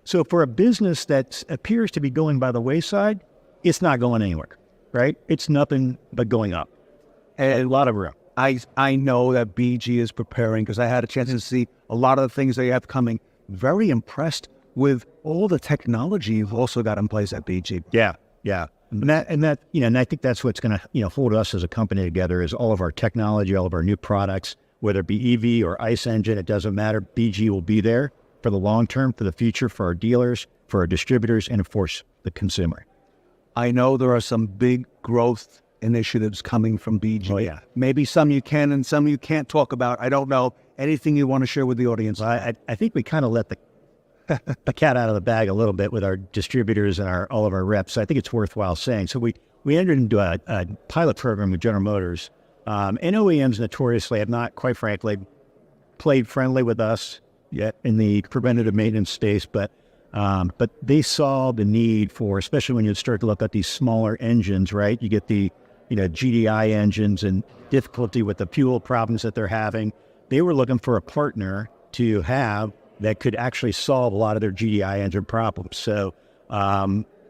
So for a business that appears to be going by the wayside, it's not going anywhere, right? It's nothing but going up. And a lot of room. I know that BG is preparing because I had a chance to see a lot of the things they have coming. Very impressed with all the technology you've also got in place at BG. Yeah. And I think that's what's going to hold us as a company together is all of our technology, all of our new products, whether it be EV or ICE engine, it doesn't matter. BG will be there for the long term, for the future, for our dealers, for our distributors, and of course, the consumer. I know there are some big growth initiatives coming from BG. Oh, yeah. Maybe some you can and some you can't talk about. I don't know. Anything you want to share with the audience? Well, I think we kind of let the cat out of the bag a little bit with our distributors and all of our reps. I think it's worthwhile saying. So we entered into a pilot program with General Motors, and OEMs notoriously have not, quite frankly, played friendly with us yet in the preventative maintenance space, but they saw the need for, especially when you start to look at these smaller engines, right? You get the GDI engines and difficulty with the fuel problems that they're having. They were looking for a partner to have that could actually solve a lot of their GDI engine problems. So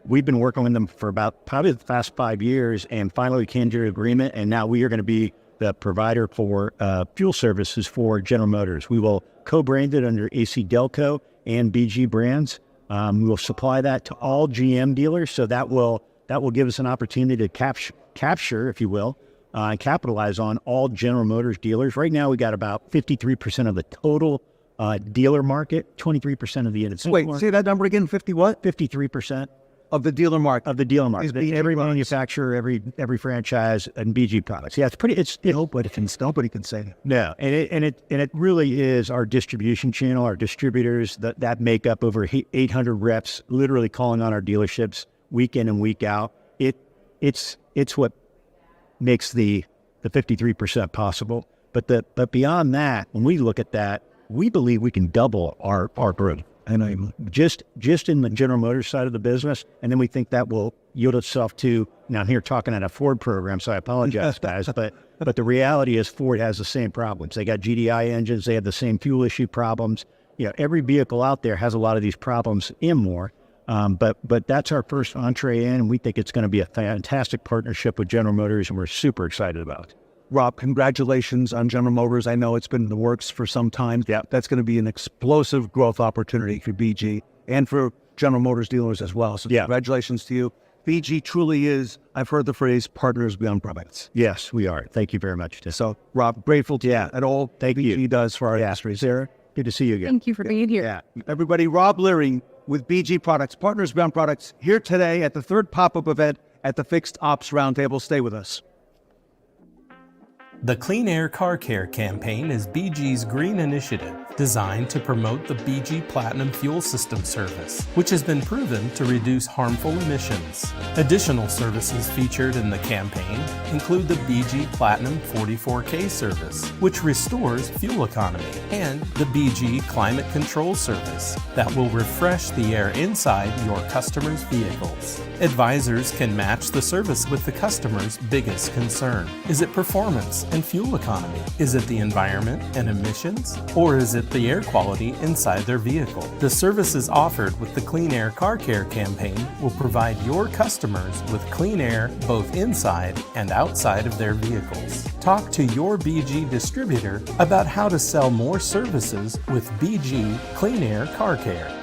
we've been working with them for about probably the past 5 years, and finally we came to an agreement, and now we are going to be the provider for fuel services for General Motors. We will co-brand it under AC Delco and BG brands. We will supply that to all GM dealers, so that will give us an opportunity to capture, if you will, and capitalize on all General Motors dealers. Right now, we got about 53% of the total dealer market, 23% of the units. Wait, say that number again. 50 what? 53% of the dealer market. Of the dealer market. Every products. manufacturer, every franchise, and BG products. Yeah, Nobody can say that. No, and it really is our distribution channel, our distributors that make up over 800 reps, literally calling on our dealerships week in and week out. It's what makes the 53% possible. But beyond that, when we look at that, we believe we can double our growth. And just in the General Motors side of the business, and then we think that will yield itself to, now I'm here talking at a Ford program, so I apologize, guys, but the reality is Ford has the same problems. They got GDI engines, they have the same fuel issue problems. Every vehicle out there has a lot of these problems and more. But that's our first entree in, and we think it's going to be a fantastic partnership with General Motors, and we're super excited about it. Rob, congratulations on General Motors. I know it's been in the works for some time. Yeah. That's going to be an explosive growth opportunity for BG and for General Motors dealers as well. So congratulations to you. BG truly is, I've heard the phrase, partners beyond products. Yes, we are. Thank you very much, Tim. So, Rob, grateful to you at all Thank BG you. does for our industry. Sarah? Good to see you again. Thank you for being here. Yeah. Everybody, Rob Leary with BG Products, Partners Beyond Products, here today at the third pop-up event at the Fixed Ops Roundtable. Stay with us. The Clean Air Car Care campaign is BG's green initiative designed to promote the BG Platinum Fuel System service, which has been proven to reduce harmful emissions. Additional services featured in the campaign include the BG Platinum 44K service, which restores fuel economy, and the BG Climate Control service that will refresh the air inside your customers' vehicles. Advisors can match the service with the customer's biggest concern. Is it performance and fuel economy? Is it the environment and emissions? Or is it the air quality inside their vehicle? The services offered with the Clean Air Car Care campaign will provide your customers with clean air both inside and outside of their vehicles. Talk to your BG distributor about how to sell more services with BG Clean Air Car Care.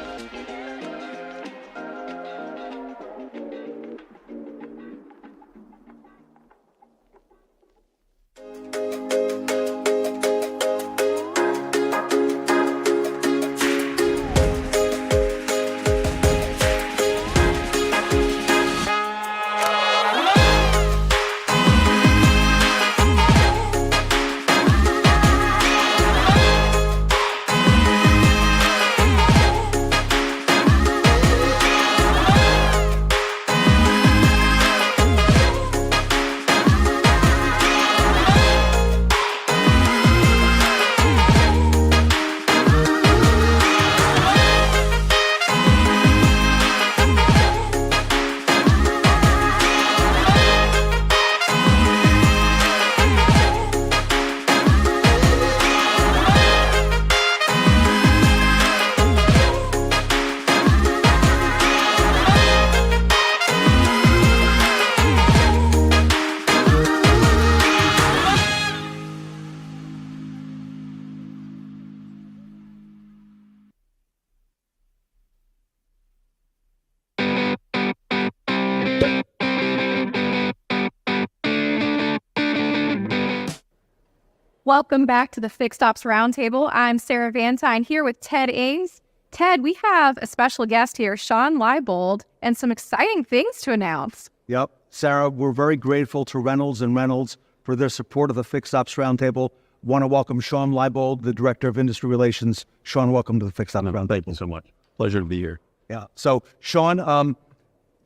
Welcome back to the Fixed Ops Roundtable. I'm Sarah Vantine here with Ted Ames. Ted, we have a special guest here, Sean Leibold, and some exciting things to announce. Yep. Sarah, we're very grateful to Reynolds and Reynolds for their support of the Fixed Ops Roundtable. Want to welcome Sean Leibold, the Director of Industry Relations. Sean, welcome to the Fixed Ops Roundtable. Thank you so much. Pleasure to be here. Yeah. So, Sean,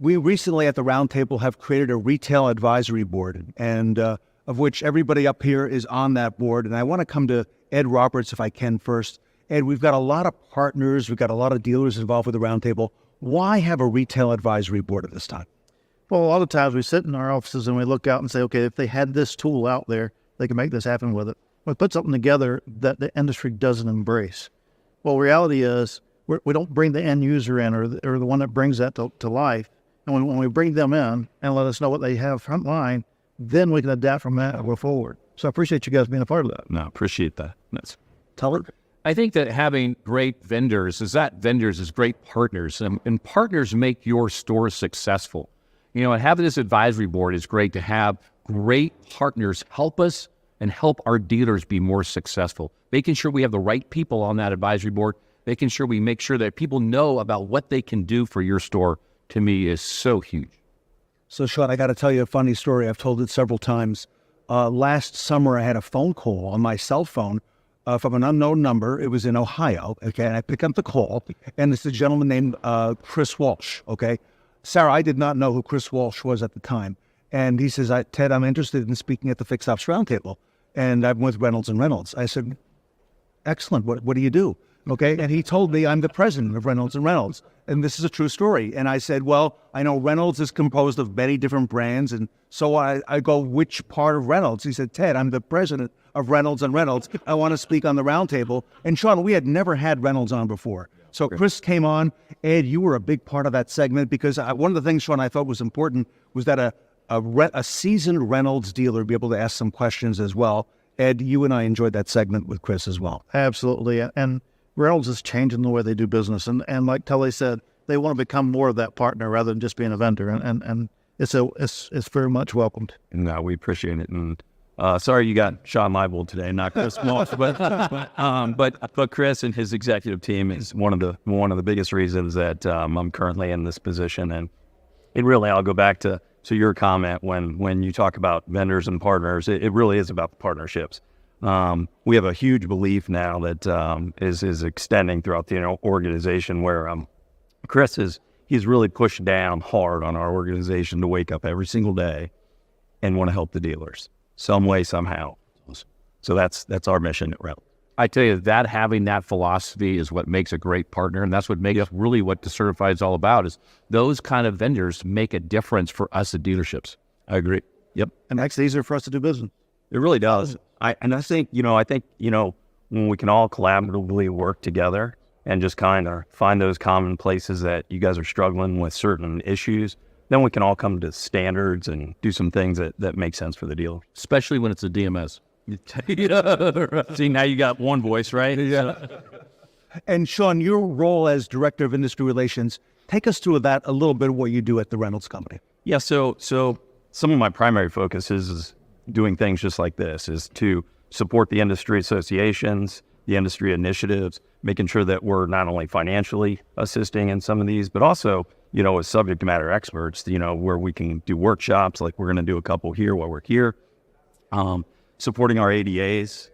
we recently at the Roundtable have created a retail advisory board, and of which everybody up here is on that board. And I want to come to Ed Roberts, if I can first. Ed, we've got a lot of partners. We've got a lot of dealers involved with the Roundtable. Why have a retail advisory board at this time? Well, a lot of times we sit in our offices and we look out and say, okay, if they had this tool out there, they can make this happen with it. We put something together that the industry doesn't embrace. Well, reality is we don't bring the end user in or the one that brings that to life. And when we bring them in and let us know what they have front line, then we can adapt from that and go forward. So I appreciate you guys being a part of that. No, appreciate that. Teller? I think that having great vendors is great partners, and partners make your store successful. You know, and having this advisory board is great to have great partners help us and help our dealers be more successful. Making sure we have the right people on that advisory board, making sure we make sure that people know about what they can do for your store, to me, is so huge. So, Sean, I got to tell you a funny story. I've told it several times. Last summer, I had a phone call on my cell phone from an unknown number. It was in Ohio, okay? And I pick up the call, and it's a gentleman named Chris Walsh, okay? Sarah, I did not know who Chris Walsh was at the time. And he says, Ted, I'm interested in speaking at the Fixed Ops Roundtable. And I'm with Reynolds and Reynolds. I said, excellent. What do you do? Okay. And he told me I'm the president of Reynolds and Reynolds. And this is a true story. And I said, well, I know Reynolds is composed of many different brands. And so I go, which part of Reynolds? He said, Ted, I'm the president of Reynolds and Reynolds. I want to speak on the roundtable. And Sean, we had never had Reynolds on before. So Chris came on. Ed, you were a big part of that segment because one of the things, Sean, I thought was important was that a seasoned Reynolds dealer be able to ask some questions as well. Ed, you and I enjoyed that segment with Chris as well. Absolutely. And Reynolds is changing the way they do business. And like Tully said, they want to become more of that partner rather than just being a vendor. And it's very much welcomed. No, we appreciate it. And sorry you got Sean Leibold today, not Chris Moss, but Chris and his executive team is one of the biggest reasons that I'm currently in this position. And it really, I'll go back to your comment when you talk about vendors and partners, it really is about the partnerships. We have a huge belief now that is extending throughout the organization where Chris he's really pushed down hard on our organization to wake up every single day and want to help the dealers some way, somehow. So that's our mission at Reynolds. I tell you, that having that philosophy is what makes a great partner, and that's what makes really what the Certified is all about. Is those kind of vendors make a difference for us at dealerships. I agree. Yep, and makes it easier for us to do business. It really does. I think when we can all collaboratively work together and just kind of find those common places that you guys are struggling with certain issues, then we can all come to standards and do some things that make sense for the dealer. Especially when it's a DMS. See, now you got one voice, right? Yeah. And Sean, your role as Director of Industry Relations, take us through that a little bit of what you do at the Reynolds Company. Yeah, so some of my primary focus is doing things just like this, is to support the industry associations, the industry initiatives, making sure that we're not only financially assisting in some of these, but also, as subject matter experts, where we can do workshops, like we're going to do a couple here while we're here. Supporting our ADAs,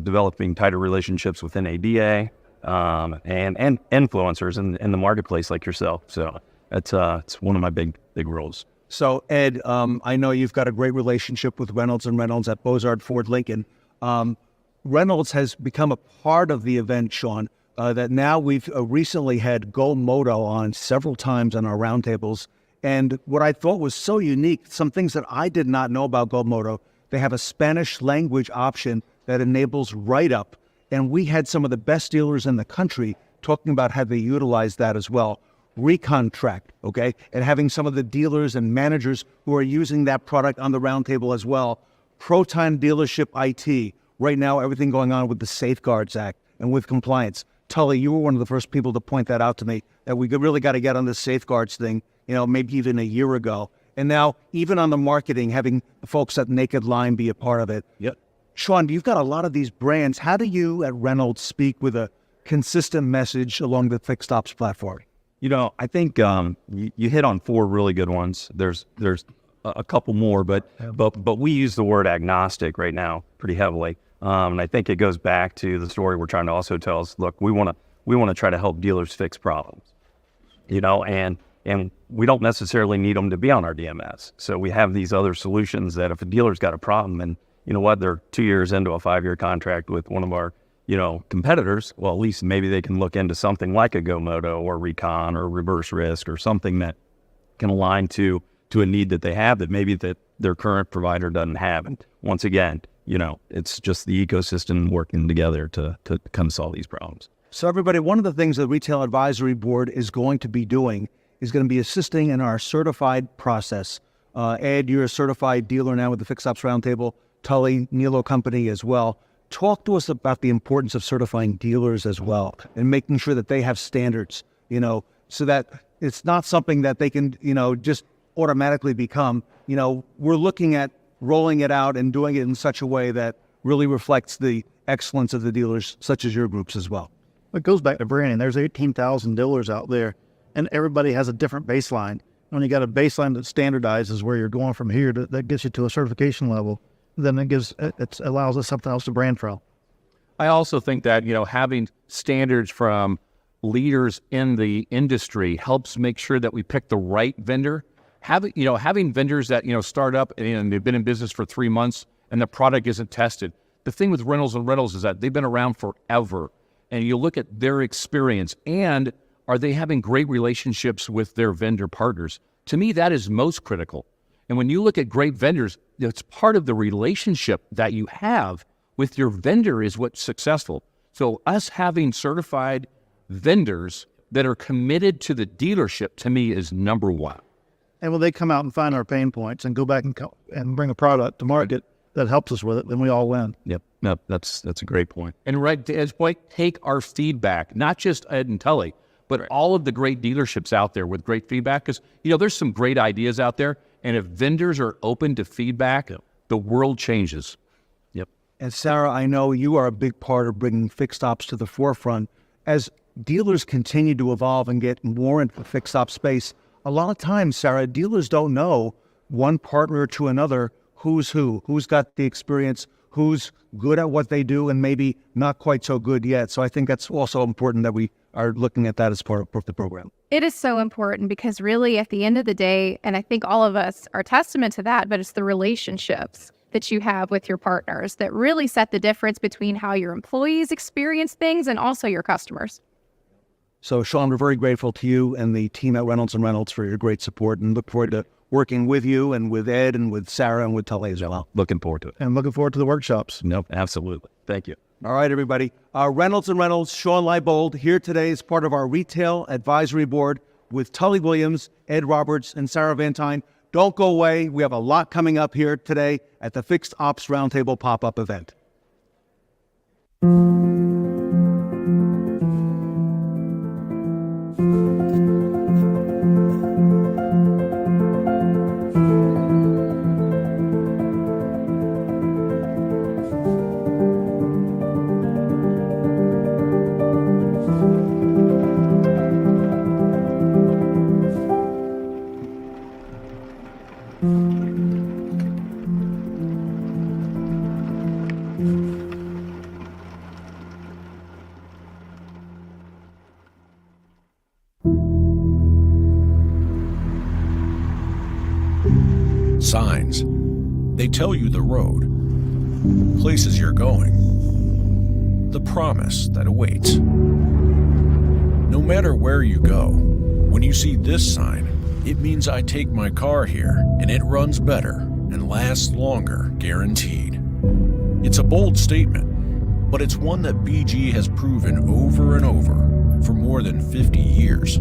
developing tighter relationships within ADA, and influencers in the marketplace like yourself. So it's one of my big roles. So Ed, I know you've got a great relationship with Reynolds and Reynolds at Bozard Ford Lincoln. Reynolds has become a part of the event, Sean, that now we've recently had Go Moto on several times on our roundtables. And what I thought was so unique, some things that I did not know about Go Moto, they have a Spanish language option that enables write-up. And we had some of the best dealers in the country talking about how they utilize that as well. Recontract, okay? And having some of the dealers and managers who are using that product on the roundtable as well. Proton Dealership IT. Right now, everything going on with the Safeguards Act and with compliance. Tully, you were one of the first people to point that out to me, that we really got to get on this safeguards thing, maybe even a year ago. And now, even on the marketing, having the folks at Naked Line be a part of it. Yep. Sean, you've got a lot of these brands. How do you at Reynolds speak with a consistent message along the Fixed Ops platform? I think you hit on 4 really good ones. There's a couple more, but we use the word agnostic right now pretty heavily. And I think it goes back to the story we're trying to also tell us, look, we want to try to help dealers fix problems, and we don't necessarily need them to be on our DMS. So we have these other solutions that if a dealer's got a problem and they're 2 years into a 5-year contract with one of our, competitors, well, at least maybe they can look into something like a Go Moto or Recon or Reverse Risk or something that can align to a need that they have that maybe that their current provider doesn't have. And once again, it's just the ecosystem working together to come solve these problems. So everybody, one of the things the Retail Advisory Board is going to be doing is going to be assisting in our certified process. Ed, you're a certified dealer now with the Fixed Ops Roundtable. Tully, Nilo Company as well. Talk to us about the importance of certifying dealers as well and making sure that they have standards, so that it's not something that they can, just automatically become. We're looking at rolling it out and doing it in such a way that really reflects the excellence of the dealers, such as your groups as well. It goes back to branding. There's 18,000 dealers out there, and everybody has a different baseline. When you got a baseline that standardizes where you're going from here, that gets you to a certification level, then it allows us something else to brand from. I also think that, having standards from leaders in the industry helps make sure that we pick the right vendor having vendors that, start up and they've been in business for 3 months and the product isn't tested. The thing with Reynolds and Reynolds is that they've been around forever, and you look at their experience and are they having great relationships with their vendor partners? To me, that is most critical. And when you look at great vendors, it's part of the relationship that you have with your vendor is what's successful. So us having certified vendors that are committed to the dealership, to me, is number one. And when they come out and find our pain points and go back and bring a product to market that helps us with it, then we all win. Yep. No, that's a great point. And right to Ed's point, take our feedback, not just Ed and Tully, but all of the great dealerships out there with great feedback. Because, there's some great ideas out there. And if vendors are open to feedback, the world changes. Yep. And Sarah, I know you are a big part of bringing fixed ops to the forefront. As dealers continue to evolve and get more into the fixed ops space, a lot of times, Sarah, dealers don't know one partner to another who's got the experience, who's good at what they do, and maybe not quite so good yet. So I think that's also important that we are looking at that as part of the program. It is so important because really at the end of the day, and I think all of us are testament to that, but it's the relationships that you have with your partners that really set the difference between how your employees experience things and also your customers. So Sean, we're very grateful to you and the team at Reynolds & Reynolds for your great support, and look forward to working with you and with Ed and with Sarah and with Tully as well. Looking forward to it. And looking forward to the workshops. Nope, absolutely. Thank you. All right, everybody. Reynolds & Reynolds, Sean Leibold, here today as part of our Retail Advisory Board with Tully Williams, Ed Roberts, and Sarah Vantine. Don't go away. We have a lot coming up here today at the Fixed Ops Roundtable pop-up event. Signs. They tell you the road, places you're going, the promise that awaits. No matter where you go, when you see this sign, it means I take my car here and it runs better and lasts longer, guaranteed. It's a bold statement, but it's one that BG has proven over and over for more than 50 years.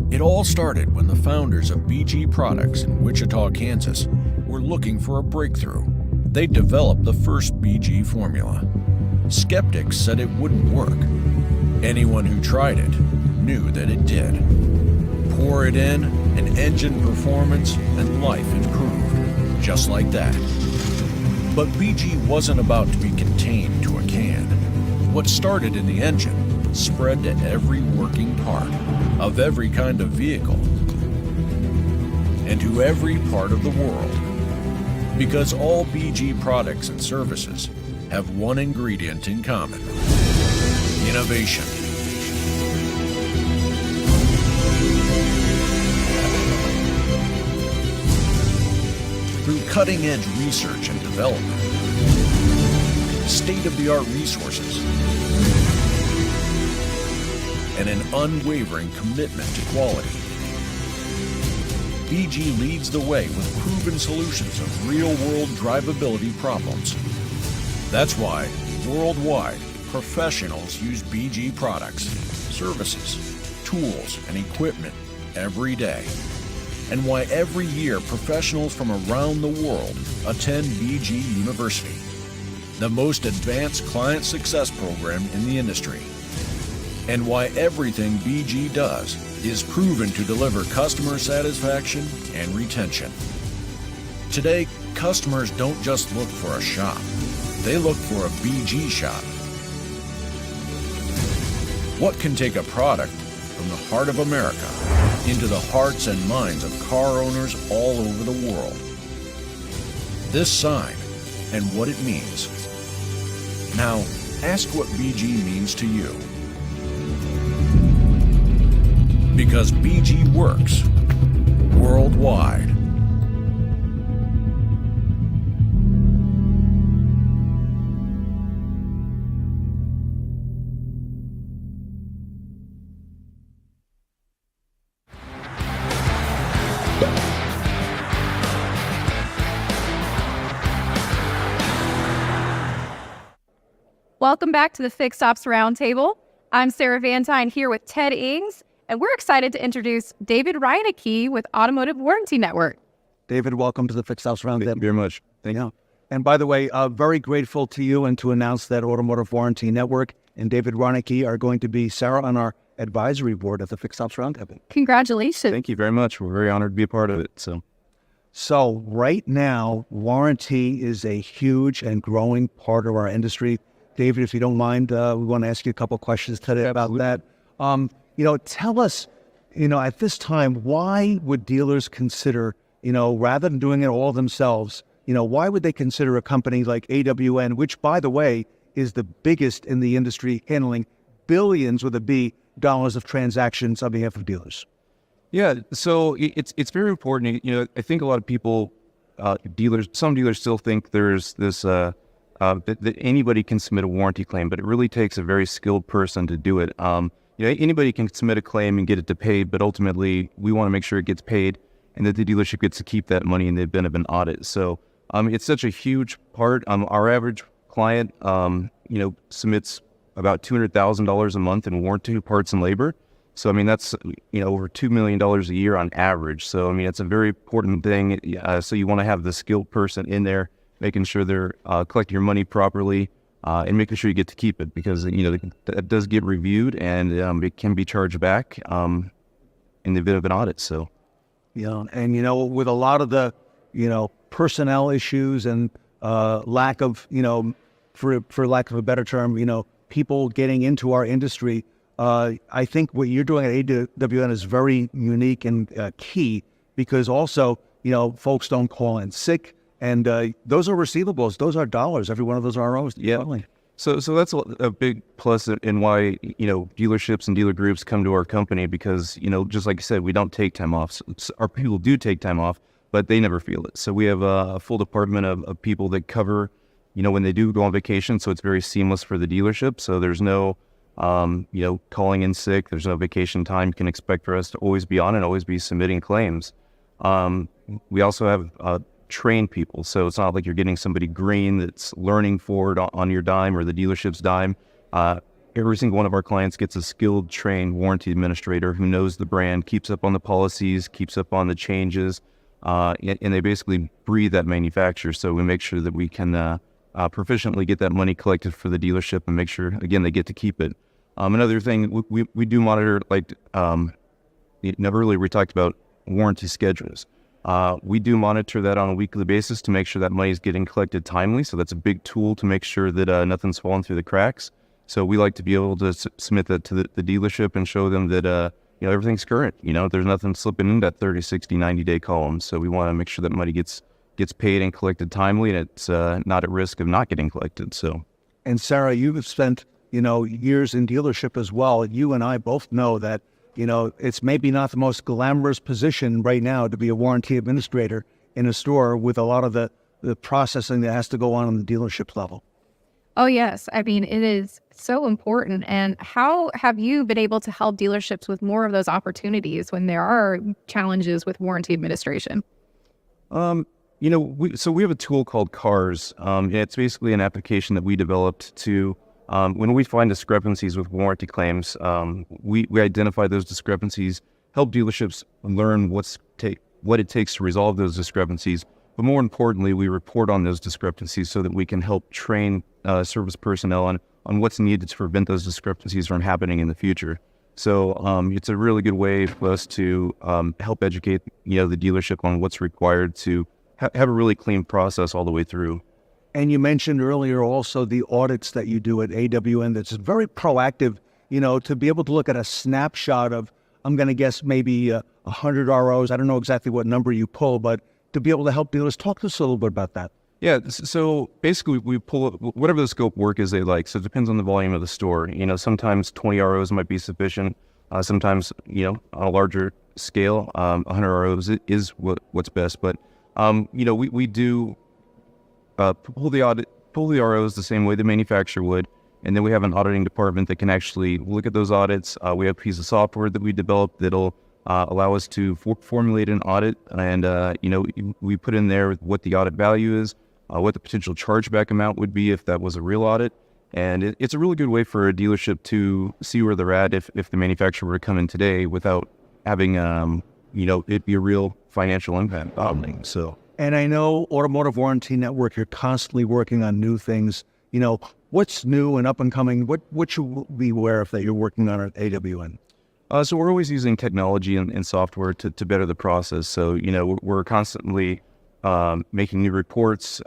It all started when the founders of BG Products in Wichita, Kansas were looking for a breakthrough. They developed the first BG formula. Skeptics said it wouldn't work. Anyone who tried it knew that it did. Pour it in, and engine performance and life improved, just like that. But BG wasn't about to be contained to a can. What started in the engine spread to every working part of every kind of vehicle and to every part of the world. Because all BG products and services have one ingredient in common: innovation. Through cutting-edge research and development, state-of-the-art resources, and an unwavering commitment to quality, BG leads the way with proven solutions of real-world drivability problems. That's why, worldwide, professionals use BG products, services, tools, and equipment every day. And why every year professionals from around the world attend BG University, the most advanced client success program in the industry. And why everything BG does is proven to deliver customer satisfaction and retention. Today, customers don't just look for a shop, they look for a BG shop. What can take a product from the heart of America into the hearts and minds of car owners all over the world? This sign and what it means. Now, ask what BG means to you. Because BG works worldwide. Welcome back to the Fixed Ops Roundtable. I'm Sarah Vantine here with Ted Ings, and we're excited to introduce David Reineke with Automotive Warranty Network. David, welcome to the Fixed Ops Roundtable. Thank you very much. Thank you. And by the way, very grateful to you and to announce that Automotive Warranty Network and David Reineke are going to be, Sarah, on our advisory board at the Fixed Ops Roundtable. Congratulations. Thank you very much. We're very honored to be a part of it. So right now, warranty is a huge and growing part of our industry. David, if you don't mind, we want to ask you a couple questions today about that. Tell us, at this time, why would dealers consider, rather than doing it all themselves, why would they consider a company like AWN, which, by the way, is the biggest in the industry, handling billions with a B dollars of transactions on behalf of dealers? Yeah, so it's very important. I think a lot of people, some dealers still think there's this that anybody can submit a warranty claim, but it really takes a very skilled person to do it. Anybody can submit a claim and get it to pay, but ultimately we want to make sure it gets paid and that the dealership gets to keep that money in the event of an audit. So it's such a huge part. Our average client, submits about $200,000 a month in warranty parts and labor. So, that's, over $2 million a year on average. So, it's a very important thing. So you want to have the skilled person in there, making sure they're collecting your money properly and making sure you get to keep it, because, that does get reviewed and it can be charged back in the event of an audit. So, and, with a lot of the, personnel issues and lack of, for lack of a better term, people getting into our industry, I think what you're doing at AWN is very unique and key, because also, folks don't call in sick. And those are receivables. Those are dollars. Every one of those are ours. Yeah. So that's a big plus in why, dealerships and dealer groups come to our company, because, just like you said, we don't take time off. So our people do take time off, but they never feel it. So we have a full department of people that cover, when they do go on vacation. So it's very seamless for the dealership. So there's no, calling in sick. There's no vacation time. You can expect for us to always be on and always be submitting claims. We also have train people, so it's not like you're getting somebody green that's learning for it on your dime or the dealership's dime. Every single one of our clients gets a skilled, trained warranty administrator who knows the brand, keeps up on the policies, keeps up on the changes, and they basically breathe that manufacturer. So we make sure that we can proficiently get that money collected for the dealership and make sure, again, they get to keep it. Another thing, we do monitor, earlier we talked about warranty schedules. We do monitor that on a weekly basis to make sure that money is getting collected timely. So that's a big tool to make sure that nothing's falling through the cracks. So we like to be able to submit that to the dealership and show them that everything's current. There's nothing slipping in that 30, 60, 90-day column. So we want to make sure that money gets paid and collected timely, and it's not at risk of not getting collected. So, and Sarah, you've spent years in dealership as well. You and I both know that it's maybe not the most glamorous position right now to be a warranty administrator in a store with a lot of the processing that has to go on the dealership level. Oh, yes. It is so important. And how have you been able to help dealerships with more of those opportunities when there are challenges with warranty administration? We have a tool called CARS. It's basically an application that we developed to, when we find discrepancies with warranty claims, we identify those discrepancies, help dealerships learn what it takes to resolve those discrepancies. But more importantly, we report on those discrepancies so that we can help train service personnel on what's needed to prevent those discrepancies from happening in the future. So it's a really good way for us to help educate the dealership on what's required to have a really clean process all the way through. And you mentioned earlier also the audits that you do at AWN that's very proactive, to be able to look at a snapshot of, I'm going to guess maybe 100 ROs. I don't know exactly what number you pull, but to be able to help dealers. Talk to us a little bit about that. Yeah, so basically we pull whatever the scope work is they like. So it depends on the volume of the store. Sometimes 20 ROs might be sufficient. Sometimes, on a larger scale, 100 ROs is what's best. But, we do pull the ROs the same way the manufacturer would. And then we have an auditing department that can actually look at those audits. We have a piece of software that we developed that'll allow us to formulate an audit. And, we put in there what the audit value is, what the potential chargeback amount would be if that was a real audit. And it's a really good way for a dealership to see where they're at if the manufacturer were to come in today without having, it be a real financial impact. So. And I know Automotive Warranty Network, you're constantly working on new things. What's new and up and coming? What should we be aware of that you're working on at AWN? So we're always using technology and software to better the process. So, we're constantly making new reports,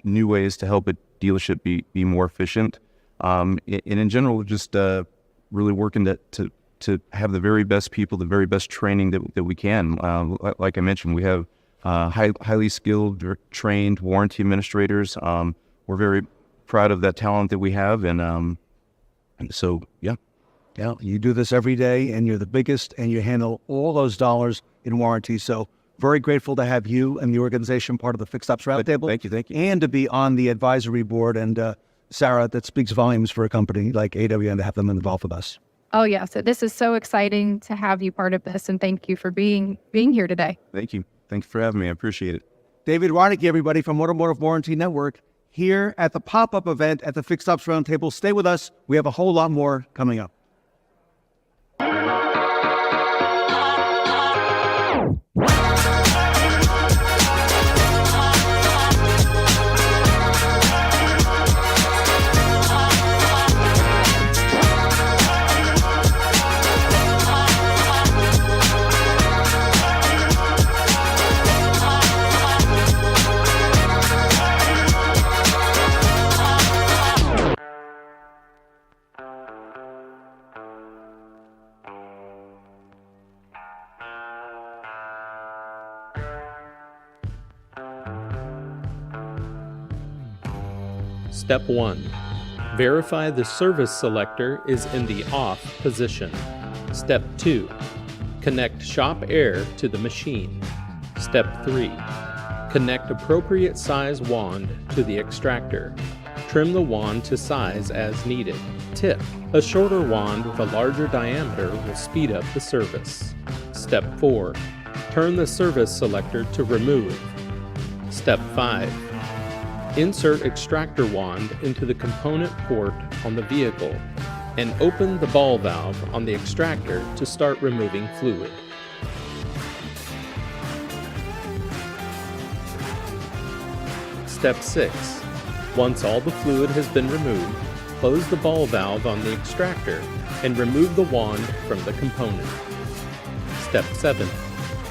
new ways to help a dealership be more efficient. And in general, just really working to have the very best people, the very best training that we can. Like I mentioned, we have highly skilled, trained warranty administrators. We're very proud of that talent that we have. And so, yeah. Yeah, you do this every day, and you're the biggest, and you handle all those dollars in warranty. So very grateful to have you and the organization part of the Fixed Ops Roundtable. Thank you. And to be on the advisory board. And Sarah, that speaks volumes for a company like AWN to have them involved with us. Oh, yeah. So this is so exciting to have you part of this. And thank you for being here today. Thank you. Thanks for having me. I appreciate it. David Reinecke, everybody, from Automotive Warranty Network, here at the pop-up event at the Fixed Ops Roundtable. Stay with us. We have a whole lot more coming up. Step 1. Verify the service selector is in the off position. Step 2. Connect shop air to the machine. Step 3. Connect appropriate size wand to the extractor. Trim the wand to size as needed. Tip. A shorter wand with a larger diameter will speed up the service. Step 4. Turn the service selector to remove. Step 5. Insert extractor wand into the component port on the vehicle and open the ball valve on the extractor to start removing fluid. Step 6. Once all the fluid has been removed, close the ball valve on the extractor and remove the wand from the component. Step 7.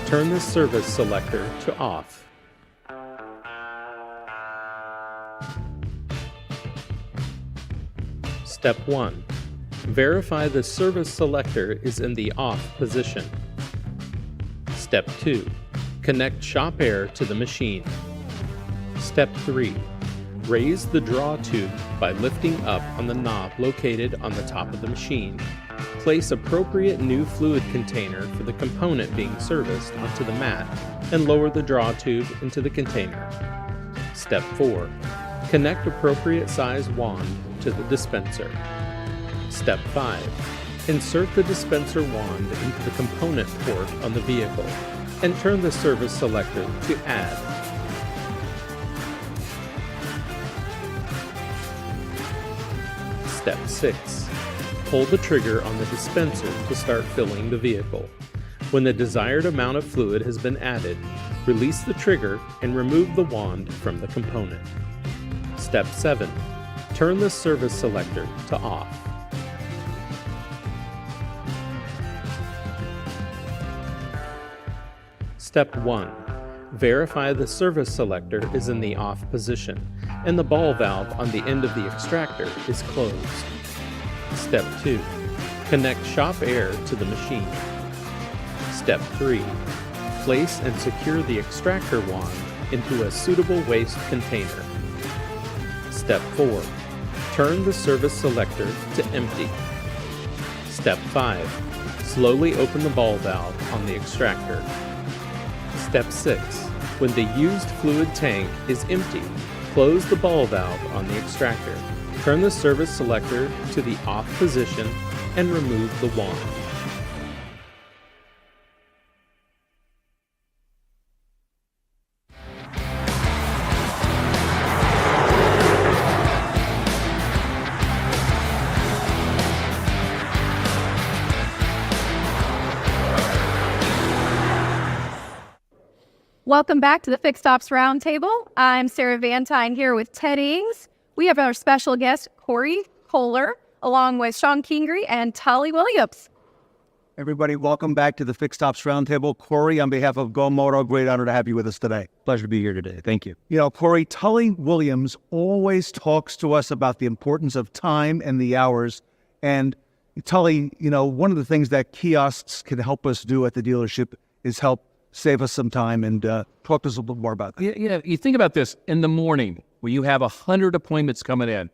Turn the service selector to off. Step 1. Verify the service selector is in the off position. Step 2. Connect shop air to the machine. Step 3. Raise the draw tube by lifting up on the knob located on the top of the machine. Place appropriate new fluid container for the component being serviced onto the mat and lower the draw tube into the container. Step 4. Connect appropriate size wand to the dispenser. Step 5. Insert the dispenser wand into the component port on the vehicle and turn the service selector to add. Step 6. Pull the trigger on the dispenser to start filling the vehicle. When the desired amount of fluid has been added, release the trigger and remove the wand from the component. Step 7. Turn the service selector to off. Step 1. Verify the service selector is in the off position and the ball valve on the end of the extractor is closed. Step 2. Connect shop air to the machine. Step 3. Place and secure the extractor wand into a suitable waste container. Step 4. Turn the service selector to empty. Step 5. Slowly open the ball valve on the extractor. Step 6. When the used fluid tank is empty, close the ball valve on the extractor. Turn the service selector to the off position and remove the wand. Welcome back to the Fixed Ops Roundtable. I'm Sarah Vantine here with Ted Ings. We have our special guest, Corey Kohler, along with Sean Kingery and Tully Williams. Everybody, welcome back to the Fixed Ops Roundtable. Corey, on behalf of Go Moto, great honor to have you with us today. Pleasure to be here today. Thank you. You know, Corey, Tully Williams always talks to us about the importance of time and the hours. And Tully, you know, one of the things that kiosks can help us do at the dealership is help save us some time, and talk to us a little bit more about that. You know, you think about this in the morning where you have 100 appointments coming in.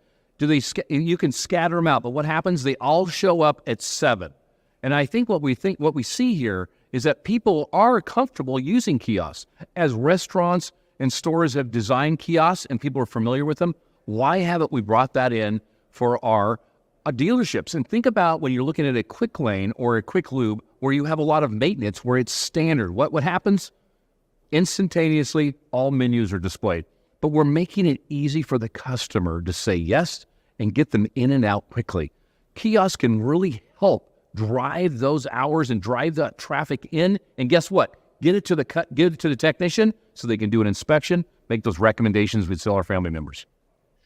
You can scatter them out, but what happens? They all show up at 7. And I think what we see here is that people are comfortable using kiosks. As restaurants and stores have designed kiosks and people are familiar with them, why haven't we brought that in for our dealerships? And think about when you're looking at a quick lane or a quick lube where you have a lot of maintenance, where it's standard. What happens? Instantaneously, all menus are displayed. But we're making it easy for the customer to say yes and get them in and out quickly. Kiosks can really help drive those hours and drive that traffic in. And guess what? Get it to the technician so they can do an inspection, make those recommendations we tell our family members.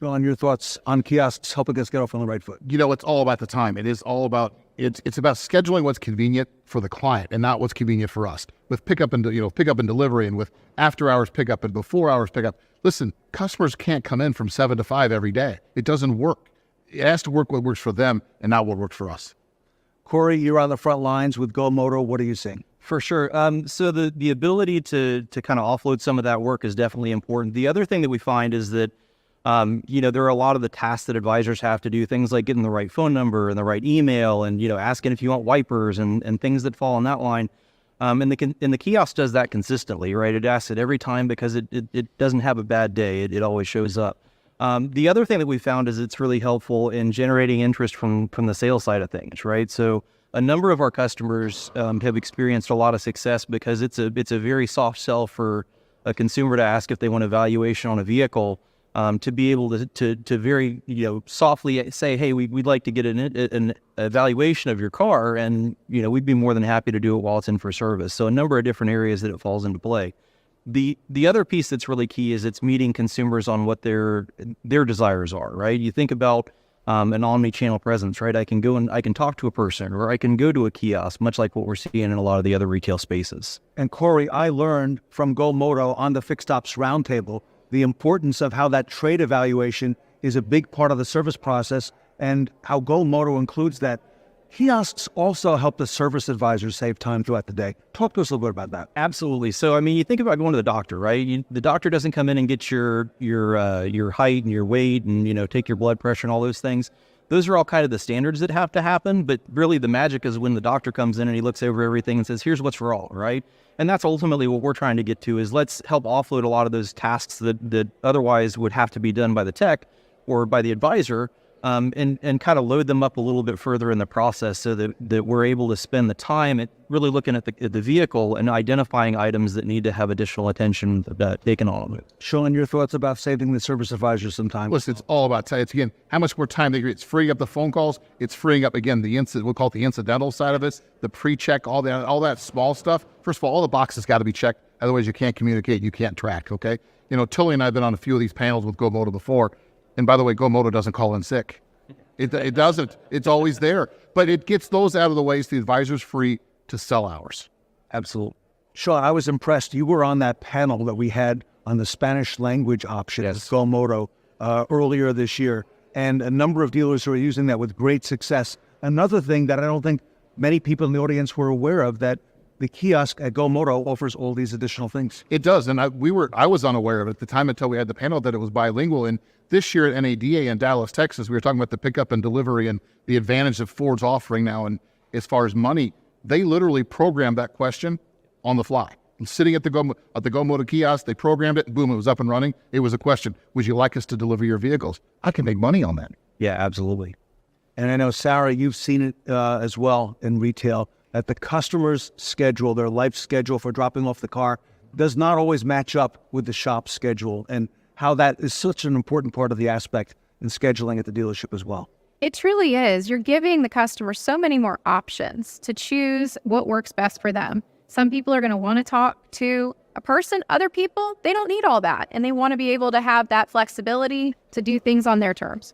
Sean, your thoughts on kiosks helping us get off on the right foot? You know, it's all about the time. It is all about it's about scheduling what's convenient for the client and not what's convenient for us. With pickup and delivery, and with after hours pickup and before hours pickup. Listen, customers can't come in from 7 to 5 every day. It doesn't work. It has to work what works for them and not what works for us. Corey, you're on the front lines with Go Moto. What are you seeing? For sure. So the ability to kind of offload some of that work is definitely important. The other thing that we find is that there are a lot of the tasks that advisors have to do, things like getting the right phone number and the right email and, asking if you want wipers and things that fall on that line. And the kiosk does that consistently, right? It asks it every time because it doesn't have a bad day. It always shows up. The other thing that we found is it's really helpful in generating interest from the sales side of things, right? So a number of our customers have experienced a lot of success because it's a very soft sell for a consumer to ask if they want a valuation on a vehicle. To be able to very softly say, hey, we'd like to get an evaluation of your car, and we'd be more than happy to do it while it's in for service. So a number of different areas that it falls into play. The other piece that's really key is it's meeting consumers on what their desires are, right? You think about an omni-channel presence, right? I can go and I can talk to a person, or I can go to a kiosk, much like what we're seeing in a lot of the other retail spaces. And Corey, I learned from Go Moto on the Fixed Ops Roundtable the importance of how that trade evaluation is a big part of the service process and how Go Moto includes that. Kiosks also help the service advisors save time throughout the day. Talk to us a little bit about that. Absolutely. So, you think about going to the doctor, right? The doctor doesn't come in and get your height and your weight and, take your blood pressure and all those things. Those are all kind of the standards that have to happen, but really the magic is when the doctor comes in and he looks over everything and says, here's what's wrong, right? And that's ultimately what we're trying to get to, is let's help offload a lot of those tasks that otherwise would have to be done by the tech or by the advisor, and kind of load them up a little bit further in the process so that we're able to spend the time at really looking at the vehicle and identifying items that need to have additional attention taken on it. Sean, your thoughts about saving the service advisors some time? Listen, it's all about time. It's, again, how much more time they get. It's freeing up the phone calls. It's freeing up, again, we'll call it the incidental side of it, the pre-check, all that small stuff. First of all the boxes got to be checked. Otherwise, you can't communicate. You can't track, okay? Tully and I have been on a few of these panels with Go Moto before. And by the way, Go Moto doesn't call in sick. It doesn't. It's always there. But it gets those out of the way so the advisor's free to sell hours. Absolutely. Sean, I was impressed. You were on that panel that we had on the Spanish language option at Go Moto earlier this year. And a number of dealers who are using that with great success. Another thing that I don't think many people in the audience were aware of, that the kiosk at Go Moto offers all these additional things. It does, and I was unaware of it at the time until we had the panel that it was bilingual. And this year at NADA in Dallas, Texas, we were talking about the pickup and delivery and the advantage that Ford's offering now. And as far as money, They literally programmed that question on the fly. Sitting at the Go Moto kiosk, they programmed it, and boom, it was up and running. It was a question: would you like us to deliver your vehicles? I can make money on that. Yeah, absolutely. And I know, Sarah, you've seen it as well in retail, that the customer's schedule, their life schedule for dropping off the car, does not always match up with the shop schedule, and how that is such an important part of the aspect in scheduling at the dealership as well. It truly is. You're giving the customer so many more options to choose what works best for them. Some people are going to want to talk to a person. Other people, they don't need all that, and they want to be able to have that flexibility to do things on their terms.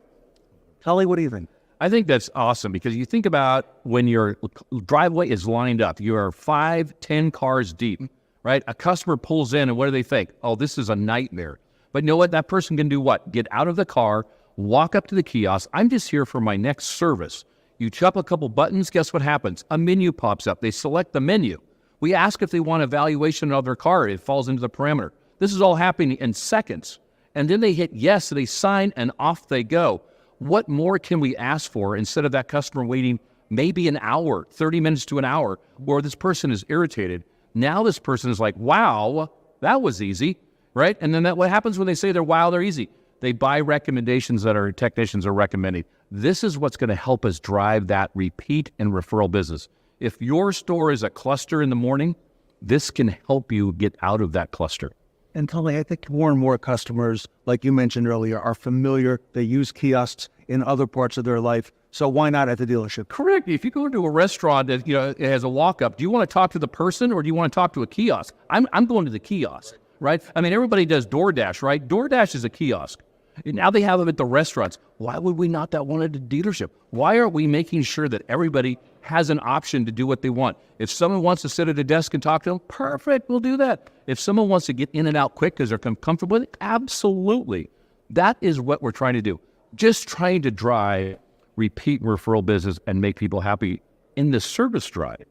Tully, what do you think? I think that's awesome, because you think about when your driveway is lined up, you are 5-10 cars deep, right? A customer pulls in, and what do they think? Oh, this is a nightmare. But you know what? That person can do what? Get out of the car, walk up to the kiosk. I'm just here for my next service. You chop a couple buttons, guess what happens? A menu pops up. They select the menu. We ask if they want evaluation of their car. It falls into the parameter. This is all happening in seconds. And then they hit yes, they sign, and off they go. What more can we ask for instead of that customer waiting maybe an hour, 30 minutes to an hour, where this person is irritated? Now this person is like, wow, that was easy, right? And then what happens when they say they're easy? They buy recommendations that our technicians are recommending. This is what's going to help us drive that repeat and referral business. If your store is a cluster in the morning, this can help you get out of that cluster. And Tully, I think more and more customers, like you mentioned earlier, are familiar. They use kiosks in other parts of their life. So why not at the dealership? Correct. If you go into a restaurant that it has a walk-up, do you want to talk to the person or do you want to talk to a kiosk? I'm going to the kiosk, right? I mean, everybody does DoorDash, right? DoorDash is a kiosk. And now they have them at the restaurants. Why would we not that one at the dealership? Why aren't we making sure that everybody has an option to do what they want? If someone wants to sit at a desk and talk to them, perfect, we'll do that. If someone wants to get in and out quick because they're comfortable with it, absolutely. That is what we're trying to do. Just trying to drive repeat referral business and make people happy in the service drive.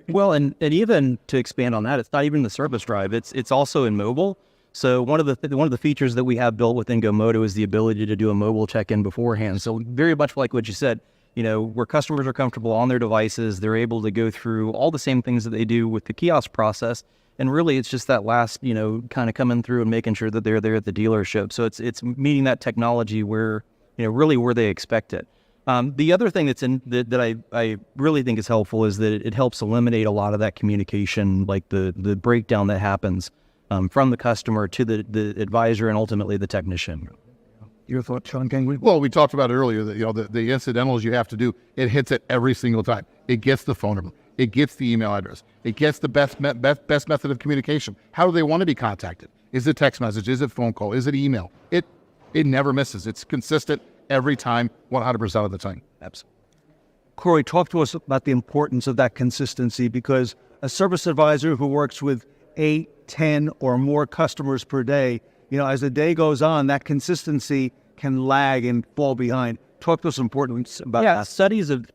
Well, and even to expand on that, it's not even the service drive. It's also in mobile. So one of the features that we have built within Go Moto is the ability to do a mobile check-in beforehand. So very much like what you said, where customers are comfortable on their devices, they're able to go through all the same things that they do with the kiosk process. And really, it's just that last, kind of coming through and making sure that they're there at the dealership. So it's meeting that technology where, really where they expect it. The other thing that's that I really think is helpful is that it helps eliminate a lot of that communication, like the breakdown that happens from the customer to the advisor and ultimately the technician. Your thought, Sean Gangway? Well, we talked about it earlier that the incidentals you have to do, it hits it every single time. It gets the phone number, it gets the email address, it gets the best method of communication. How do they want to be contacted? Is it text message? Is it phone call? Is it email? It never misses. It's consistent every time, 100% of the time. Absolutely. Corey, talk to us about the importance of that consistency, because a service advisor who works with 8, 10 or more customers per day, as the day goes on, that consistency can lag and fall behind. Talk to us importantly about that. Studies have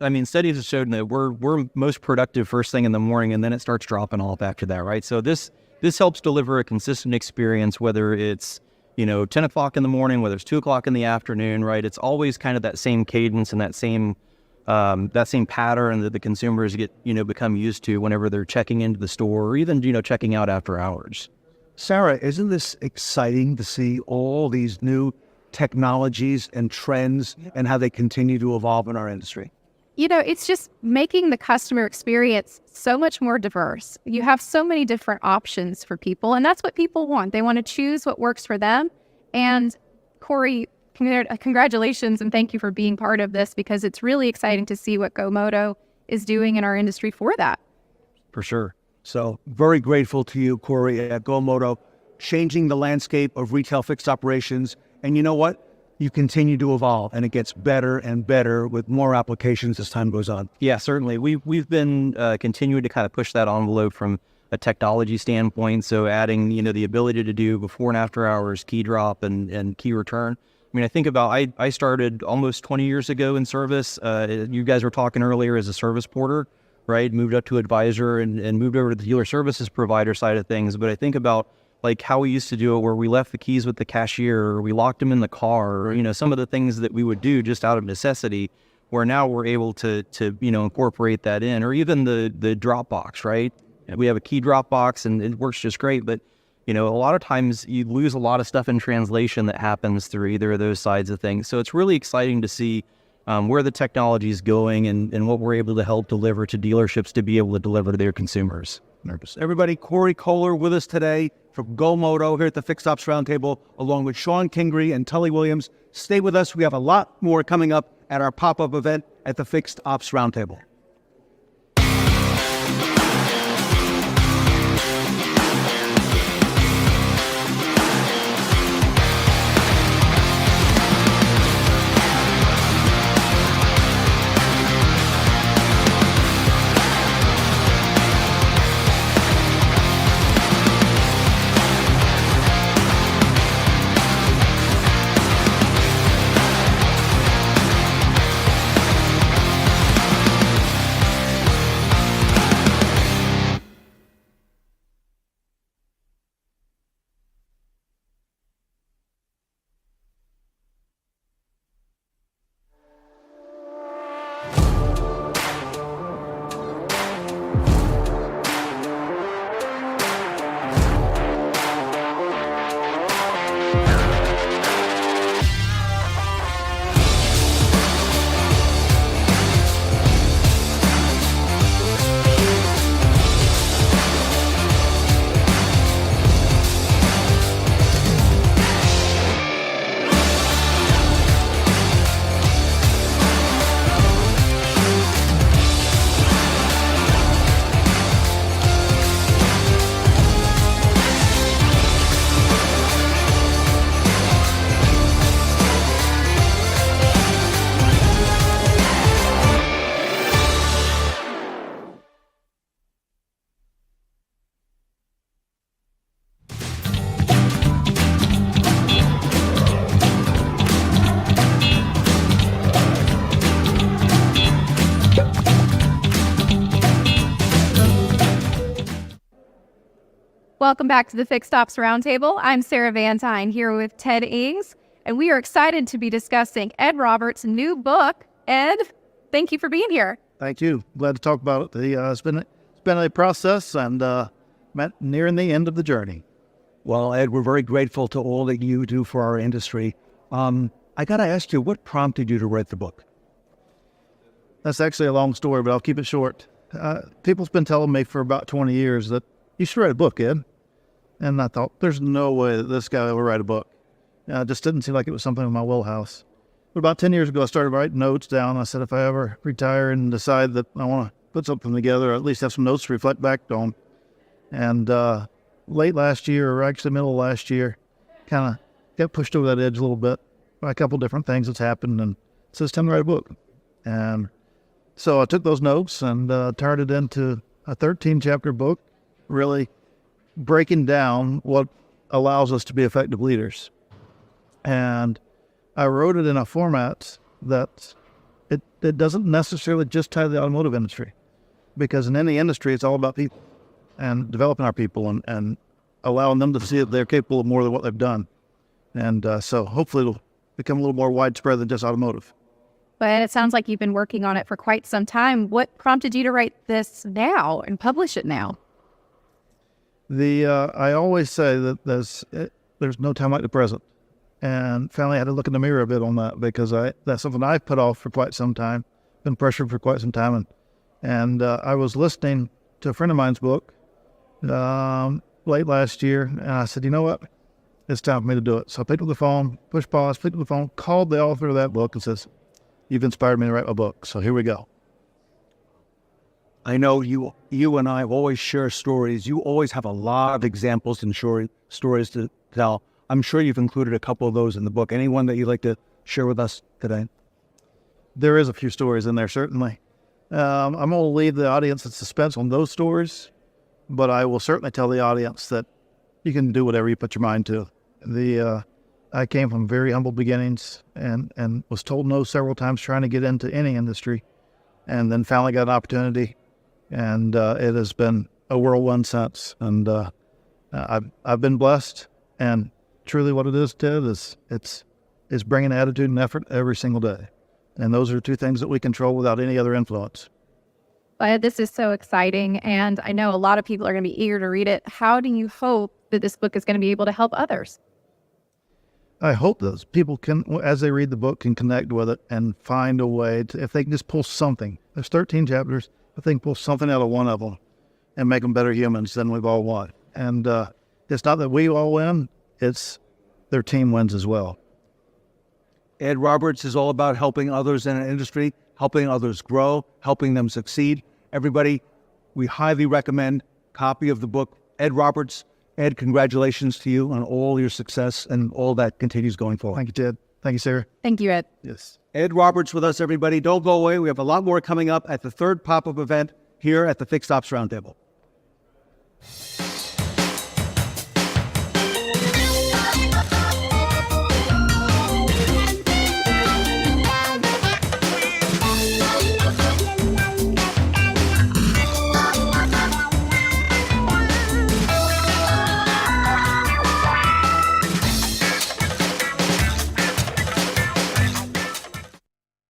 shown that we're most productive first thing in the morning, and then it starts dropping off after that, right? So this helps deliver a consistent experience, whether it's 10 o'clock in the morning, whether it's 2 o'clock in the afternoon, right? It's always kind of that same cadence and that same pattern that the consumers become used to whenever they're checking into the store or even checking out after hours. Sarah, isn't this exciting to see all these new technologies and trends and how they continue to evolve in our industry? It's just making the customer experience so much more diverse. You have so many different options for people, and that's what people want. They want to choose what works for them. And Corey, congratulations and thank you for being part of this, because it's really exciting to see what Go Moto is doing in our industry for that. For sure. So very grateful to you, Corey, at Go Moto, changing the landscape of retail fixed operations. And you know what? You continue to evolve, and it gets better and better with more applications as time goes on. Yeah, certainly. We've been continuing to kind of push that envelope from a technology standpoint. So adding, the ability to do before and after hours, key drop and key return. I mean, I think about, I started almost 20 years ago in service. You guys were talking earlier as a service porter, right? Moved up to advisor and moved over to the dealer services provider side of things. But I think about like how we used to do it, where we left the keys with the cashier, or we locked them in the car, or, some of the things that we would do just out of necessity, where now we're able to incorporate that in, or even the drop box, right? We have a key drop box and it works just great, but a lot of times you lose a lot of stuff in translation that happens through either of those sides of things. So it's really exciting to see where the technology is going and what we're able to help deliver to dealerships to be able to deliver to their consumers. Everybody, Corey Kohler with us today from Moto here at the Fixed Ops Roundtable, along with Sean Kingery and Tully Williams. Stay with us. We have a lot more coming up at our pop-up event at the Fixed Ops Roundtable. Welcome back to the Fixed Ops Roundtable. I'm Sarah Van Tyne here with Ted Ings, and we are excited to be discussing Ed Roberts' new book. Ed, thank you for being here. Thank you. Glad to talk about it. It's been a process and nearing the end of the journey. Well, Ed, we're very grateful to all that you do for our industry. I got to ask you, what prompted you to write the book? That's actually a long story, but I'll keep it short. People's been telling me for about 20 years that you should write a book, Ed. And I thought, there's no way that this guy will write a book. It just didn't seem like it was something in my wheelhouse. But about 10 years ago, I started writing notes down. I said, if I ever retire and decide that I want to put something together, or at least have some notes to reflect back on. And late last year, or actually middle of last year, kind of got pushed over that edge a little bit by a couple different things that's happened. And so it's time to write a book. And so I took those notes and turned it into a 13-chapter book, really breaking down what allows us to be effective leaders. And I wrote it in a format that it doesn't necessarily just tie to the automotive industry, because in any industry, it's all about people and developing our people and allowing them to see that they're capable of more than what they've done. And so hopefully it'll become a little more widespread than just automotive. But it sounds like you've been working on it for quite some time. What prompted you to write this now and publish it now? I always say that there's no time like the present. And finally I had to look in the mirror a bit on that, because that's something I've put off for quite some time, been pressured for quite some time. And I was listening to a friend of mine's book late last year, and I said, you know what? It's time for me to do it. So I picked up the phone, pushed pause, picked up the phone, called the author of that book and says, you've inspired me to write my book. So here we go. I know you and I always share stories. You always have a lot of examples and stories to tell. I'm sure you've included a couple of those in the book. Anyone that you'd like to share with us today? There is a few stories in there, certainly. I'm going to leave the audience in suspense on those stories, but I will certainly tell the audience that you can do whatever you put your mind to. I came from very humble beginnings and was told no several times trying to get into any industry, and then finally got an opportunity. And it has been a whirlwind since. And I've been blessed. And truly what it is, Ted, is bringing attitude and effort every single day. And those are two things that we control without any other influence. But this is so exciting, and I know a lot of people are going to be eager to read it. How do you hope that this book is going to be able to help others? I hope those people can, as they read the book, can connect with it and find a way to, if they can just pull something. There's 13 chapters. If they can pull something out of one of them and make them better humans, then we've all won. And it's not that we all win, it's their team wins as well. Ed Roberts is all about helping others in an industry, helping others grow, helping them succeed. Everybody, we highly recommend a copy of the book, Ed Roberts. Ed, congratulations to you on all your success and all that continues going forward. Thank you, Ted. Thank you, Sarah. Thank you, Ed. Yes. Ed Roberts with us, everybody. Don't go away. We have a lot more coming up at the third pop-up event here at the Fixed Ops Roundtable.